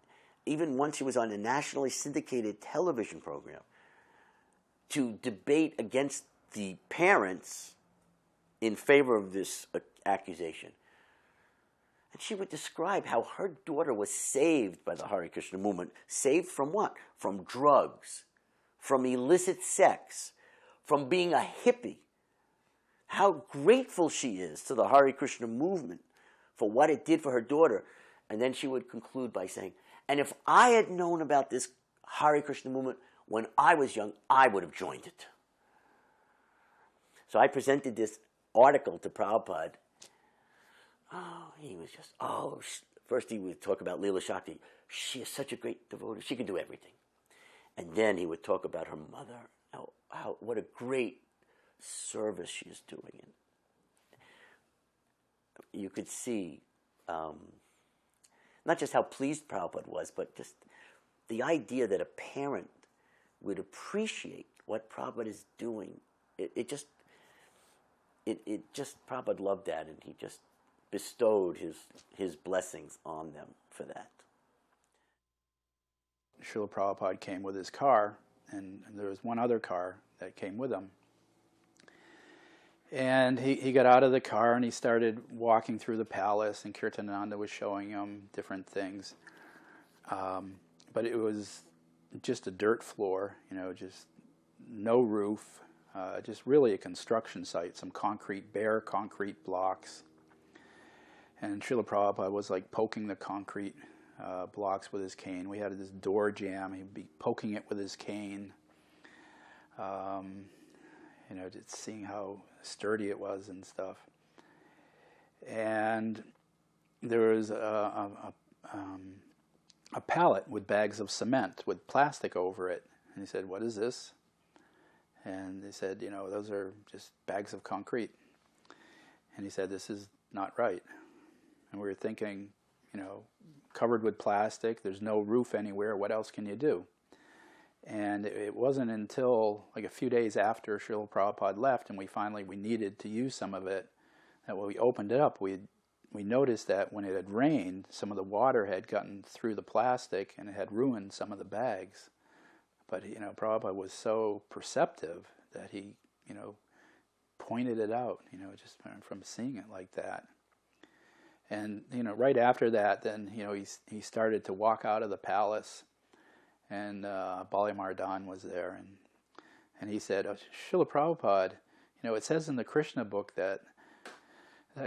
even once she was on a nationally syndicated television program to debate against the parents in favor of this accusation. And she would describe how her daughter was saved by the Hare Krishna movement. Saved from what? From drugs, from illicit sex, from being a hippie. How grateful she is to the Hare Krishna movement for what it did for her daughter. And then she would conclude by saying, and if I had known about this Hare Krishna movement when I was young, I would have joined it. So I presented this article to Prabhupada. Oh, he was just, first he would talk about Leela Shakti. She is such a great devotee. She can do everything. And then he would talk about her mother. What a great service she is doing. And you could see not just how pleased Prabhupada was, but just the idea that a parent would appreciate what Prabhupada is doing. It just Prabhupada loved that, and he just bestowed his blessings on them for that.
Srila Prabhupada came with his car, and there was one other car that came with him. And he got out of the car and he started walking through the palace, and Kirtananda was showing him different things. But it was just a dirt floor, just no roof, just really a construction site, some bare concrete blocks. And Srila Prabhupada was like poking the concrete blocks with his cane. We had this door jamb. He'd be poking it with his cane, just seeing how sturdy it was and stuff. And there was a pallet with bags of cement with plastic over it. And he said, "What is this?" And they said, "Those are just bags of concrete." And he said, "This is not right." And we were thinking, covered with plastic, there's no roof anywhere, what else can you do? And it wasn't until like a few days after Srila Prabhupada left and we needed to use some of it, that when we opened it up, we noticed that when it had rained, some of the water had gotten through the plastic and it had ruined some of the bags. But, Prabhupada was so perceptive that he, pointed it out, just from seeing it like that. And, right after that, then, he started to walk out of the palace, and Bali Mardan was there, and he said, "Srila Prabhupada, it says in the Krishna book that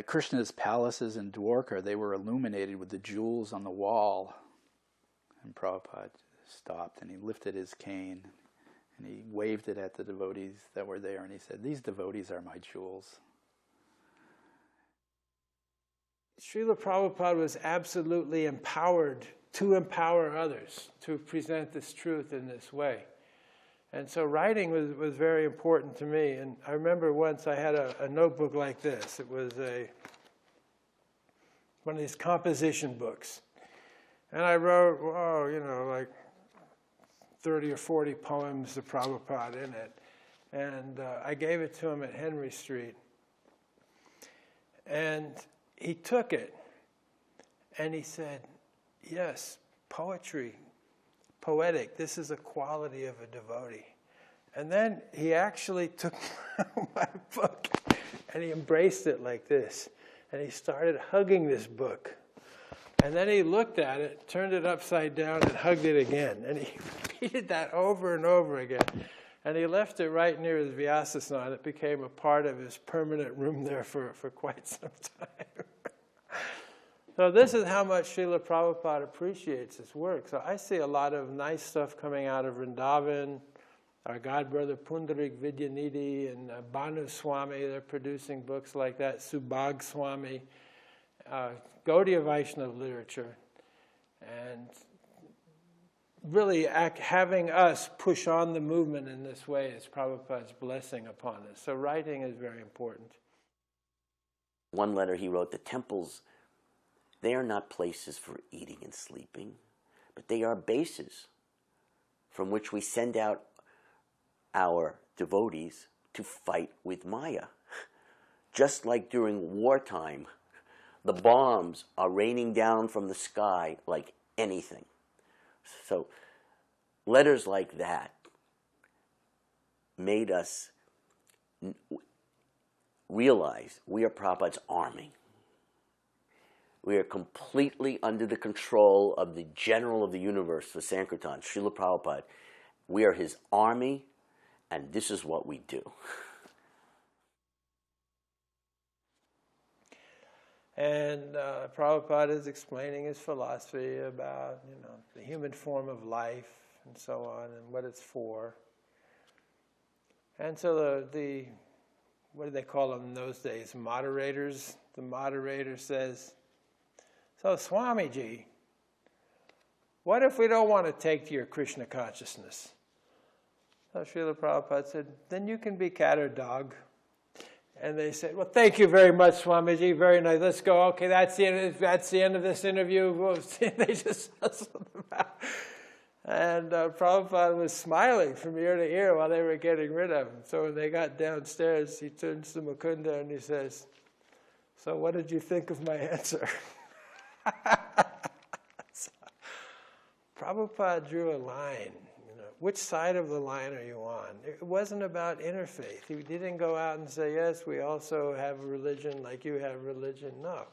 Krishna's palaces in Dwarka, they were illuminated with the jewels on the wall." And Prabhupada stopped, and he lifted his cane, and he waved it at the devotees that were there, and he said, "These devotees are my jewels."
Srila Prabhupada was absolutely empowered to empower others to present this truth in this way. And so writing was very important to me. And I remember once I had a notebook like this. It was one of these composition books. And I wrote, like 30 or 40 poems to Prabhupada in it. And I gave it to him at Henry Street. And he took it, and he said, yes, poetry, poetic, this is a quality of a devotee. And then he actually took my book, and he embraced it like this. And he started hugging this book. And then he looked at it, turned it upside down, and hugged it again. And he repeated that over and over again. And he left it right near his Vyasasana. It became a part of his permanent room there for quite some time. So this is how much Srila Prabhupada appreciates his work. So I see a lot of nice stuff coming out of Vrindavan. Our godbrother Pundarik Vidyanidhi and Bhanu Swami, they're producing books like that. Subhag Swami, Gaudiya Vaishnava literature. And really having us push on the movement in this way is Prabhupada's blessing upon us. So writing is very important.
One letter he wrote, the temples, they are not places for eating and sleeping, but they are bases from which we send out our devotees to fight with Maya. Just like during wartime, the bombs are raining down from the sky like anything. So letters like that made us realize we are Prabhupada's army. We are completely under the control of the general of the universe, the Sankirtan, Srila Prabhupada. We are his army, and this is what we do.
And Prabhupada is explaining his philosophy about, the human form of life and so on, and what it's for. And so the what did they call them in those days? Moderators. The moderator says, so Swamiji, what if we don't want to take to your Krishna consciousness? So Srila Prabhupada said, then you can be cat or dog. And they said, well, thank you very much, Swamiji. Very nice. Let's go. Okay, that's the end of this interview. They just hustled them out. And Prabhupada was smiling from ear to ear while they were getting rid of him. So when they got downstairs, he turns to Mukunda and he says, so what did you think of my answer? So, Prabhupada drew a line. Which side of the line are you on? It wasn't about interfaith. He didn't go out and say, yes, we also have a religion like you have religion. No.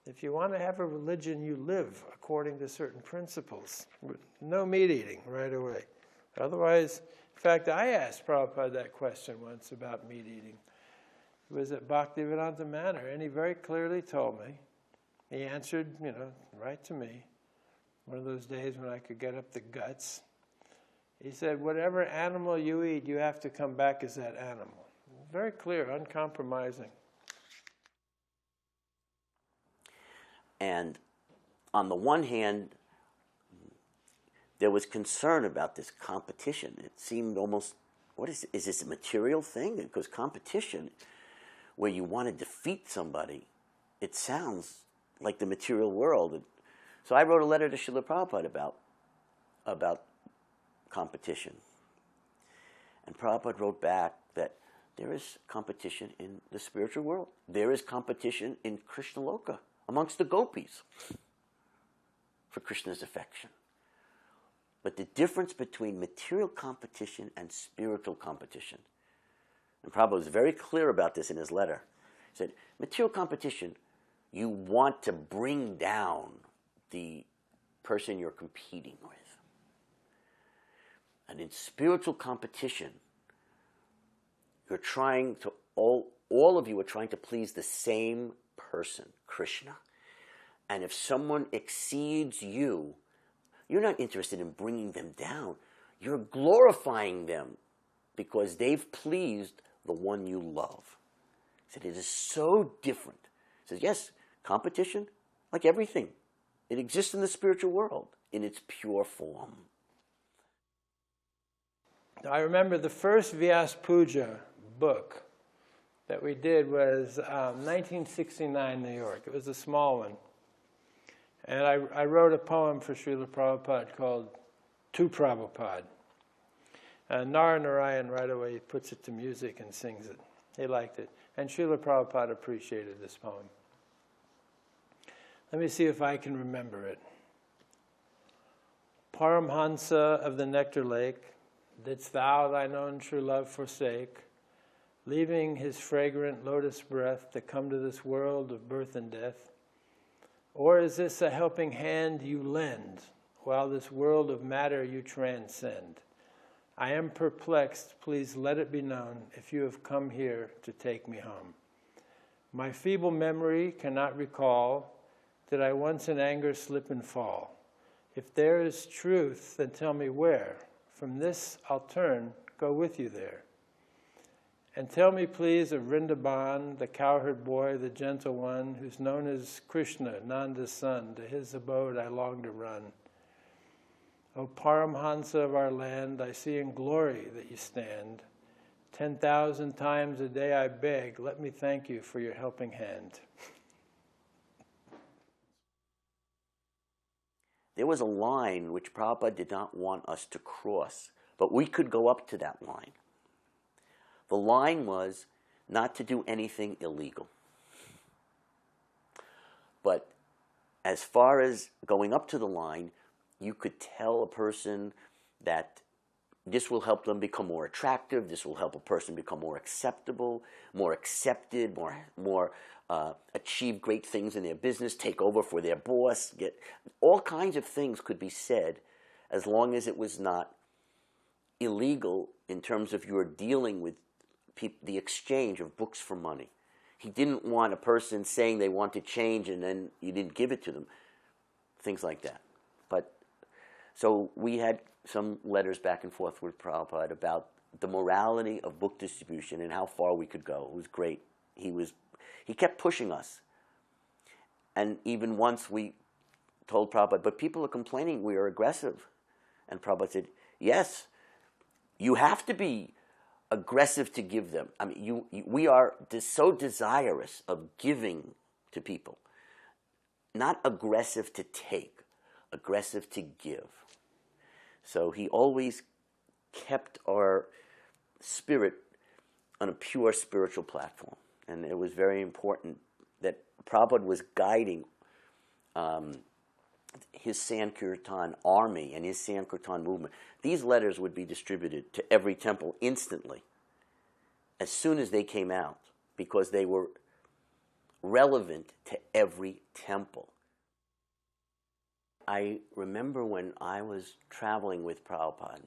If you want to have a religion, you live according to certain principles. No meat eating right away. Otherwise, in fact, I asked Prabhupada that question once about meat eating. It was at Bhaktivedanta Manor, and he very clearly told me. He answered, right to me. One of those days when I could get up the guts. He said, whatever animal you eat, you have to come back as that animal. Very clear, uncompromising.
And on the one hand, there was concern about this competition. It seemed almost, is this a material thing? Because competition, where you want to defeat somebody, it sounds like the material world. So I wrote a letter to Srila Prabhupada about competition. And Prabhupada wrote back that there is competition in the spiritual world. There is competition in Krishna Loka, amongst the gopis, for Krishna's affection. But the difference between material competition and spiritual competition, and Prabhupada was very clear about this in his letter. He said, material competition, you want to bring down the person you're competing with. And in spiritual competition, you're trying to, all of you are trying to please the same person, Krishna. And if someone exceeds you, you're not interested in bringing them down. You're glorifying them because they've pleased the one you love. He said, it is so different. He says, yes, competition, like everything, it exists in the spiritual world in its pure form. I
remember the first Vyas Puja book that we did was 1969 New York. It was a small one. And I wrote a poem for Srila Prabhupada called To Prabhupada. Narayan right away puts it to music and sings it. He liked it. And Srila Prabhupada appreciated this poem. Let me see if I can remember it. Paramhansa of the nectar lake, didst thou thine own true love forsake, leaving his fragrant lotus breath to come to this world of birth and death? Or is this a helping hand you lend, while this world of matter you transcend? I am perplexed, please let it be known, if you have come here to take me home. My feeble memory cannot recall, did I once in anger slip and fall? If there is truth, then tell me where. From this I'll turn, go with you there. And tell me, please, of Vrindavan, the cowherd boy, the gentle one, who's known as Krishna, Nanda's son. To his abode I long to run. O Paramhansa of our land, I see in glory that you stand. 10,000 times a day I beg, let me thank you for your helping hand.
There was a line which Prabhupada did not want us to cross, but we could go up to that line. The line was not to do anything illegal. But as far as going up to the line, you could tell a person that this will help them become more attractive, this will help a person become more acceptable, more accepted, more achieve great things in their business, take over for their boss, get all kinds of things could be said as long as it was not illegal in terms of your dealing with the exchange of books for money. He didn't want a person saying they want to change and then you didn't give it to them. Things like that. But so we had some letters back and forth with Prabhupada about the morality of book distribution and how far we could go. It was great. He kept pushing us. And even once we told Prabhupada, but people are complaining we are aggressive. And Prabhupada said, yes, you have to be aggressive to give them. I mean, we are so desirous of giving to people. Not aggressive to take, aggressive to give. So he always kept our spirit on a pure spiritual platform. And it was very important that Prabhupada was guiding his Sankirtan army and his Sankirtan movement. These letters would be distributed to every temple instantly, as soon as they came out, because they were relevant to every temple. I remember when I was traveling with Prabhupada,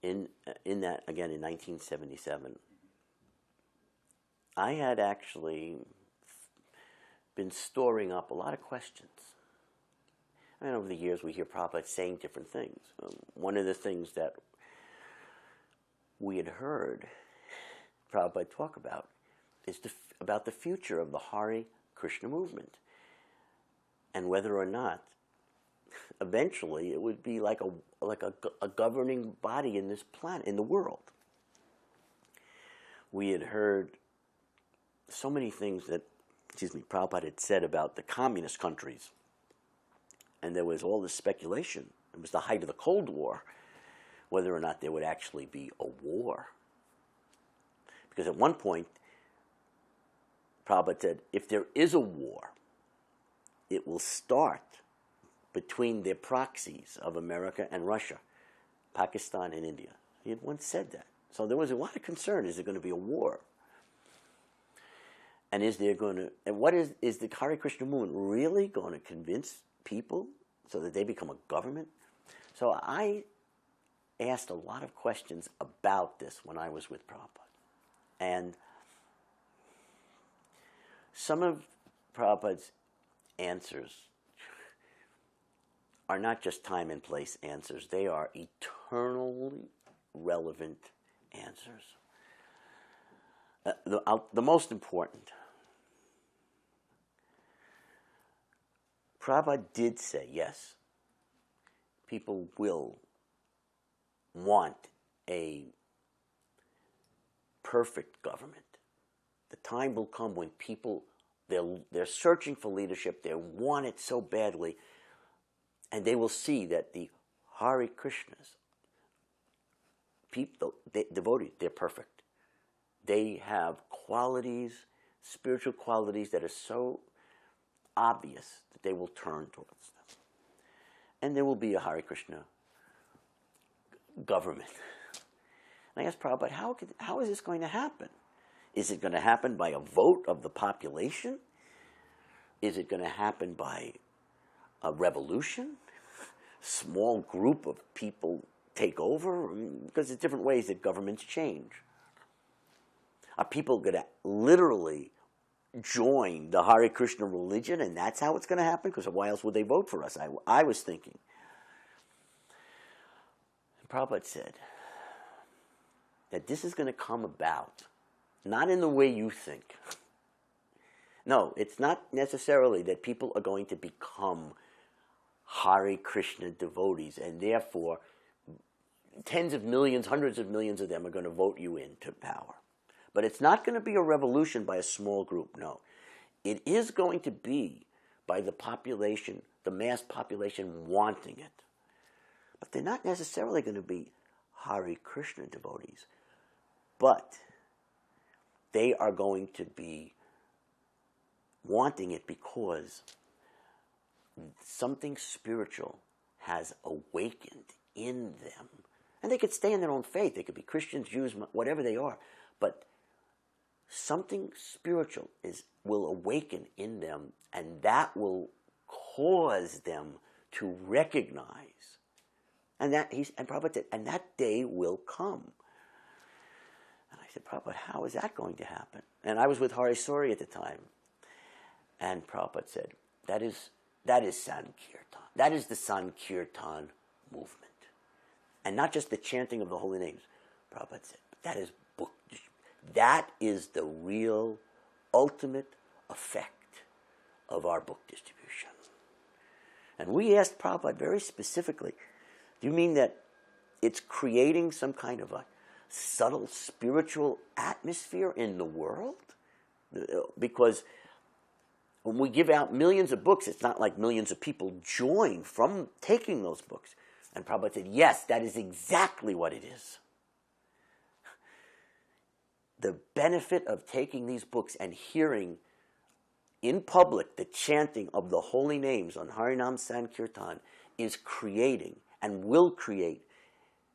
in that, again, in 1977, I had actually been storing up a lot of questions. And over the years we hear Prabhupada saying different things. One of the things that we had heard Prabhupada talk about is about the future of the Hare Krishna movement, and whether or not eventually it would be like a governing body in this planet, in the world. We had heard so many things that, Prabhupada had said about the communist countries. And there was all this speculation. It was the height of the Cold War, whether or not there would actually be a war. Because at one point, Prabhupada said, if there is a war, it will start between the proxies of America and Russia, Pakistan and India. He had once said that. So there was a lot of concern. Is there going to be a war? And what is the Hare Krishna movement really going to convince people so that they become a government? So I asked a lot of questions about this when I was with Prabhupada. And some of Prabhupada's answers are not just time and place answers. They are eternally relevant answers. The most important, Prabhupada did say, yes, people will want a perfect government. The time will come when people, they're searching for leadership, they want it so badly, and they will see that the Hare Krishnas, people, devotees, they're perfect. They have qualities, spiritual qualities that are so obvious that they will turn towards them. And there will be a Hare Krishna government. And I asked Prabhupada, how is this going to happen? Is it going to happen by a vote of the population? Is it going to happen by a revolution? Small group of people take over? Because there's different ways that governments change. Are people going to literally join the Hare Krishna religion and that's how it's going to happen? Because why else would they vote for us? I was thinking. And Prabhupada said that this is going to come about not in the way you think. No, it's not necessarily that people are going to become Hare Krishna devotees and therefore tens of millions, hundreds of millions of them are going to vote you into power. But it's not going to be a revolution by a small group, no. It is going to be by the population, the mass population wanting it. But they're not necessarily going to be Hare Krishna devotees. But they are going to be wanting it because something spiritual has awakened in them. And they could stay in their own faith. They could be Christians, Jews, whatever they are. But something spiritual will awaken in them, and that will cause them to recognize. And Prabhupada said, and that day will come. And I said, Prabhupada, how is that going to happen? And I was with Hari Suri at the time. And Prabhupada said, that is Sankirtan. That is the Sankirtan movement. And not just the chanting of the holy names. Prabhupada said, that is book. That is the real, ultimate effect of our book distribution. And we asked Prabhupada very specifically, do you mean that it's creating some kind of a subtle spiritual atmosphere in the world? Because when we give out millions of books, it's not like millions of people join from taking those books. And Prabhupada said, yes, that is exactly what it is. The benefit of taking these books and hearing in public the chanting of the holy names on Harinam Sankirtan is creating and will create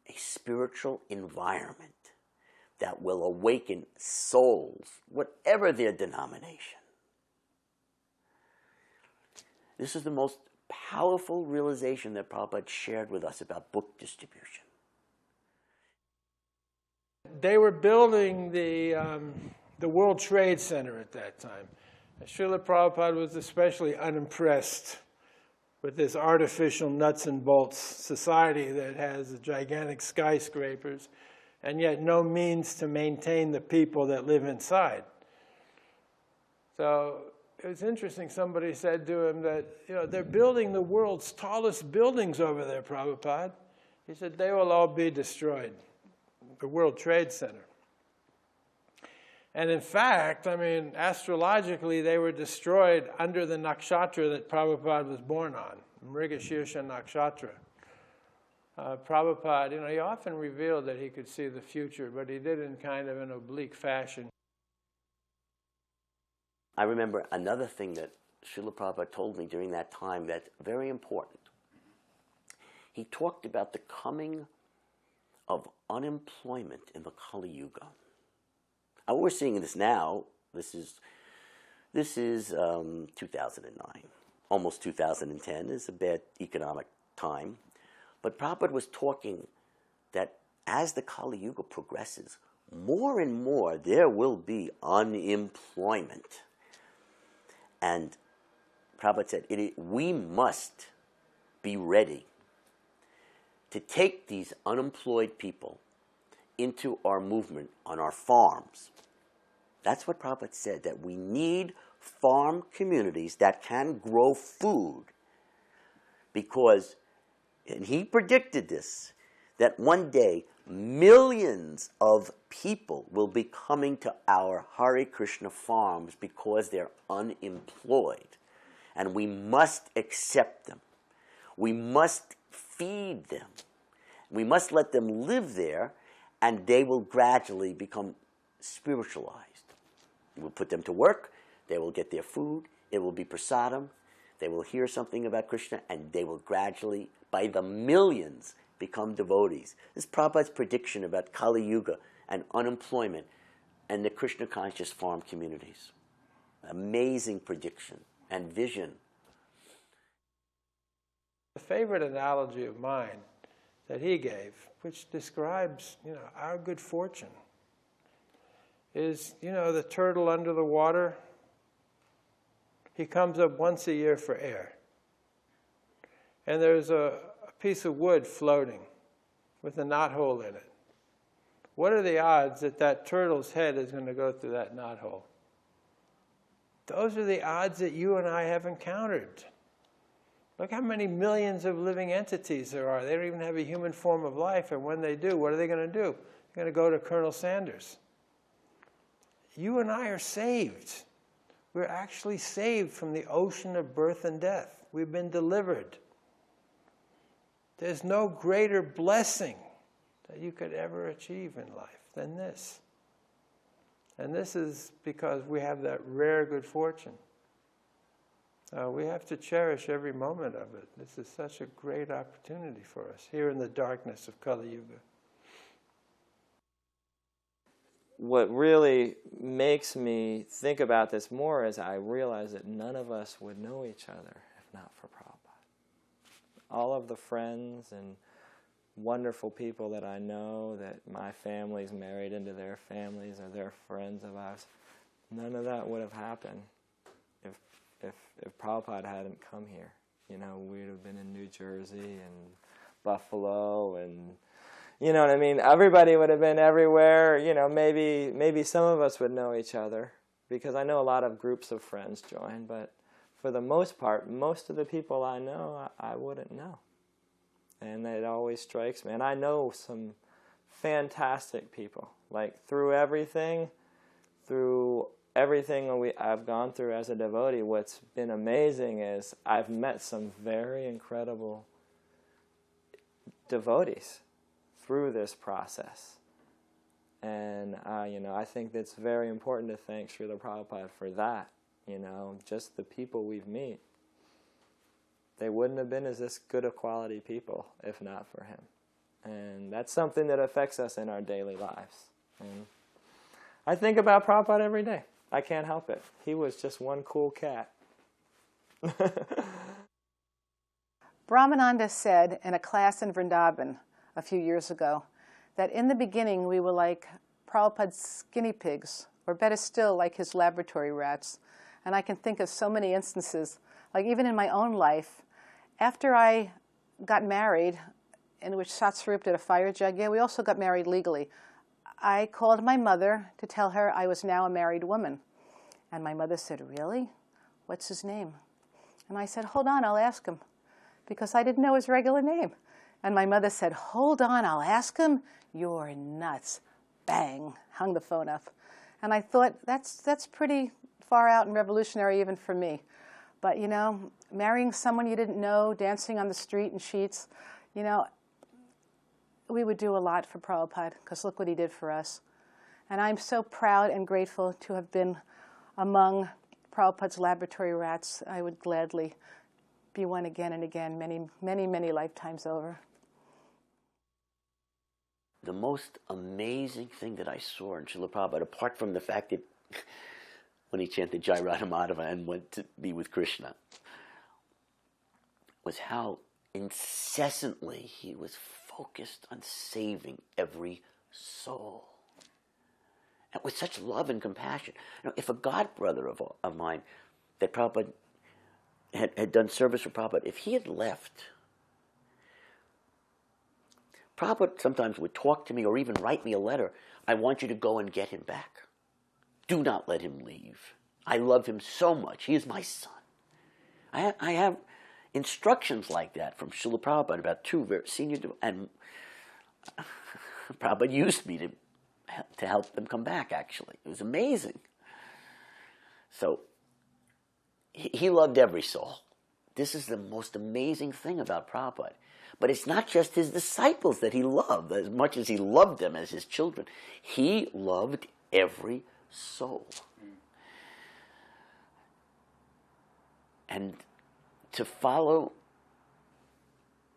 a spiritual environment that will awaken souls, whatever their denomination. This is the most powerful realization that Prabhupada shared with us about book distribution.
They were building the World Trade Center at that time. Srila Prabhupada was especially unimpressed with this artificial nuts and bolts society that has gigantic skyscrapers and yet no means to maintain the people that live inside. So it was interesting, somebody said to him that, they're building the world's tallest buildings over there, Prabhupada. He said, they will all be destroyed, the World Trade Center. And in fact, astrologically, they were destroyed under the nakshatra that Prabhupada was born on, Mrigashirsha nakshatra. Prabhupada, he often revealed that he could see the future, but he did in kind of an oblique fashion.
I remember another thing that Srila Prabhupada told me during that time that's very important. He talked about the coming of unemployment in the Kali Yuga. Now, we're seeing this now. This is 2009, almost 2010. It's a bad economic time. But Prabhupada was talking that as the Kali Yuga progresses, more and more there will be unemployment. And Prabhupada said, we must be ready to take these unemployed people into our movement on our farms. That's what Prabhupada said, that we need farm communities that can grow food. Because, and he predicted this, that one day millions of people will be coming to our Hare Krishna farms because they're unemployed. And we must accept them. We must feed them. We must let them live there, and they will gradually become spiritualized. We'll put them to work. They will get their food. It will be prasadam. They will hear something about Krishna, and they will gradually, by the millions, become devotees. This is Prabhupada's prediction about Kali Yuga and unemployment and the Krishna conscious farm communities. Amazing prediction and vision.
The favorite analogy of mine that he gave, which describes, our good fortune, is, the turtle under the water. He comes up once a year for air. And there's a piece of wood floating with a knothole in it. What are the odds that that turtle's head is going to go through that knothole? Those are the odds that you and I have encountered. Look how many millions of living entities there are. They don't even have a human form of life, and when they do, what are they going to do? They're going to go to Colonel Sanders. You and I are saved. We're actually saved from the ocean of birth and death. We've been delivered. There's no greater blessing that you could ever achieve in life than this. And this is because we have that rare good fortune. We have to cherish every moment of it. This is such a great opportunity for us here in the darkness of Kali Yuga.
What really makes me think about this more is I realize that none of us would know each other if not for Prabhupada. All of the friends and wonderful people that I know, that my family's married into their families or they're friends of ours, none of that would have happened if Prabhupada hadn't come here. We'd have been in New Jersey and Buffalo and, you know what I mean? Everybody would have been everywhere. Maybe some of us would know each other because I know a lot of groups of friends join, but for the most part, most of the people I know, I wouldn't know. And it always strikes me. And I know some fantastic people. Like through everything I've gone through as a devotee, what's been amazing is I've met some very incredible devotees through this process. And, I think it's very important to thank Srila Prabhupada for that. Just the people we've met. They wouldn't have been as this good a quality people if not for him. And that's something that affects us in our daily lives. And I think about Prabhupada every day. I can't help it. He was just one cool cat.
Brahmananda said in a class in Vrindavan a few years ago that in the beginning we were like Prabhupada's guinea pigs, or better still, like his laboratory rats. And I can think of so many instances, like even in my own life, after I got married, in which Satsvarup did a fire yajna, we also got married legally. I called my mother to tell her I was now a married woman. And my mother said, "Really? What's his name?" And I said, "Hold on, I'll ask him," because I didn't know his regular name. And my mother said, "Hold on, I'll ask him? You're nuts." Bang, hung the phone up. And I thought, that's pretty far out and revolutionary even for me. But, marrying someone you didn't know, dancing on the street in sheets, we would do a lot for Prabhupada, because look what he did for us. And I'm so proud and grateful to have been among Prabhupada's laboratory rats. I would gladly be one again and again, many, many, many lifetimes over.
The most amazing thing that I saw in Srila Prabhupada, apart from the fact that when he chanted Jai Radha Madhava and went to be with Krishna, was how incessantly he was focused on saving every soul. And with such love and compassion. If a godbrother of mine that Prabhupada had done service for Prabhupada, if he had left, Prabhupada sometimes would talk to me or even write me a letter. "I want you to go and get him back. Do not let him leave. I love him so much. He is my son." I have instructions like that from Srila Prabhupada about two very senior, and Prabhupada used me to help them come back, actually. It was amazing. So, he loved every soul. This is the most amazing thing about Prabhupada. But it's not just his disciples that he loved, as much as he loved them as his children. He loved every soul. And to follow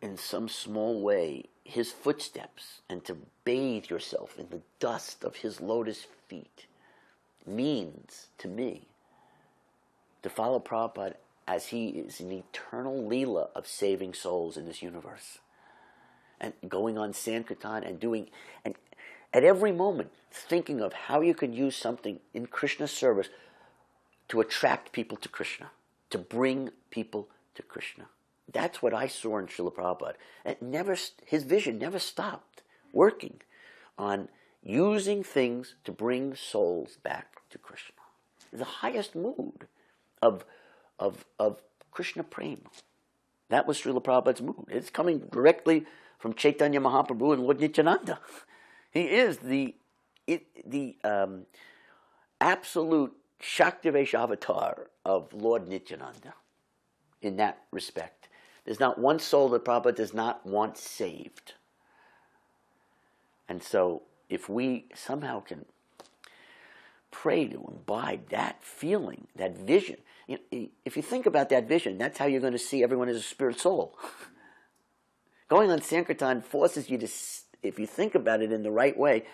in some small way his footsteps and to bathe yourself in the dust of his lotus feet means to me to follow Prabhupada as he is an eternal Leela of saving souls in this universe. And going on Sankirtan and doing, and at every moment thinking of how you could use something in Krishna's service to attract people to Krishna, to bring people to Krishna. That's what I saw in Srila Prabhupada. His vision never stopped working on using things to bring souls back to Krishna. The highest mood of Krishna Prema. That was Srila Prabhupada's mood. It's coming directly from Chaitanya Mahaprabhu and Lord Nityananda. He is the absolute Shaktivesh avatar of Lord Nityananda in that respect. There's not one soul that Prabhupada does not want saved. And so if we somehow can pray to imbibe that feeling, that vision, if you think about that vision, that's how you're going to see everyone as a spirit soul. Going on Sankirtan forces you to, if you think about it in the right way,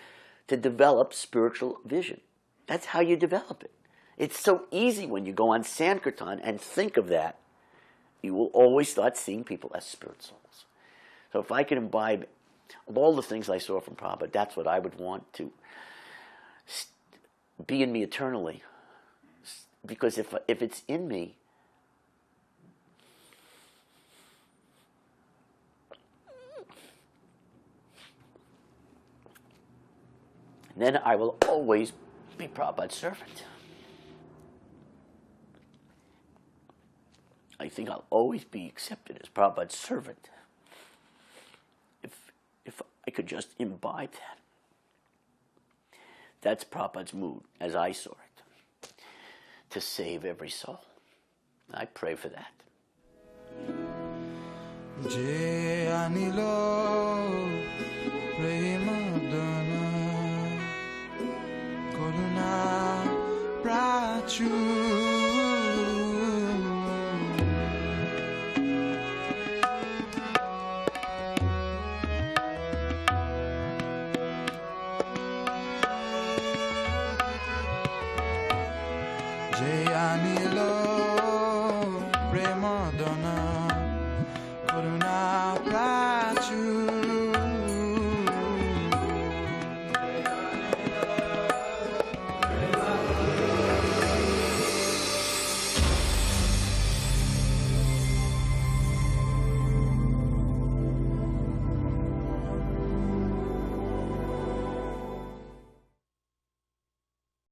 to develop spiritual vision. That's how you develop it. It's so easy when you go on Sankirtan and think of that. You will always start seeing people as spirit souls. So if I could imbibe of all the things I saw from Prabhupada, that's what I would want to be in me eternally. Because if it's in me, then I will always be Prabhupada's servant. I think I'll always be accepted as Prabhupada's servant if I could just imbibe that. That's Prabhupada's mood, as I saw it, to save every soul. I pray for that.
Jaya Nilo Premadana Karuna Prachu Anilo Premadana Karuna Prachu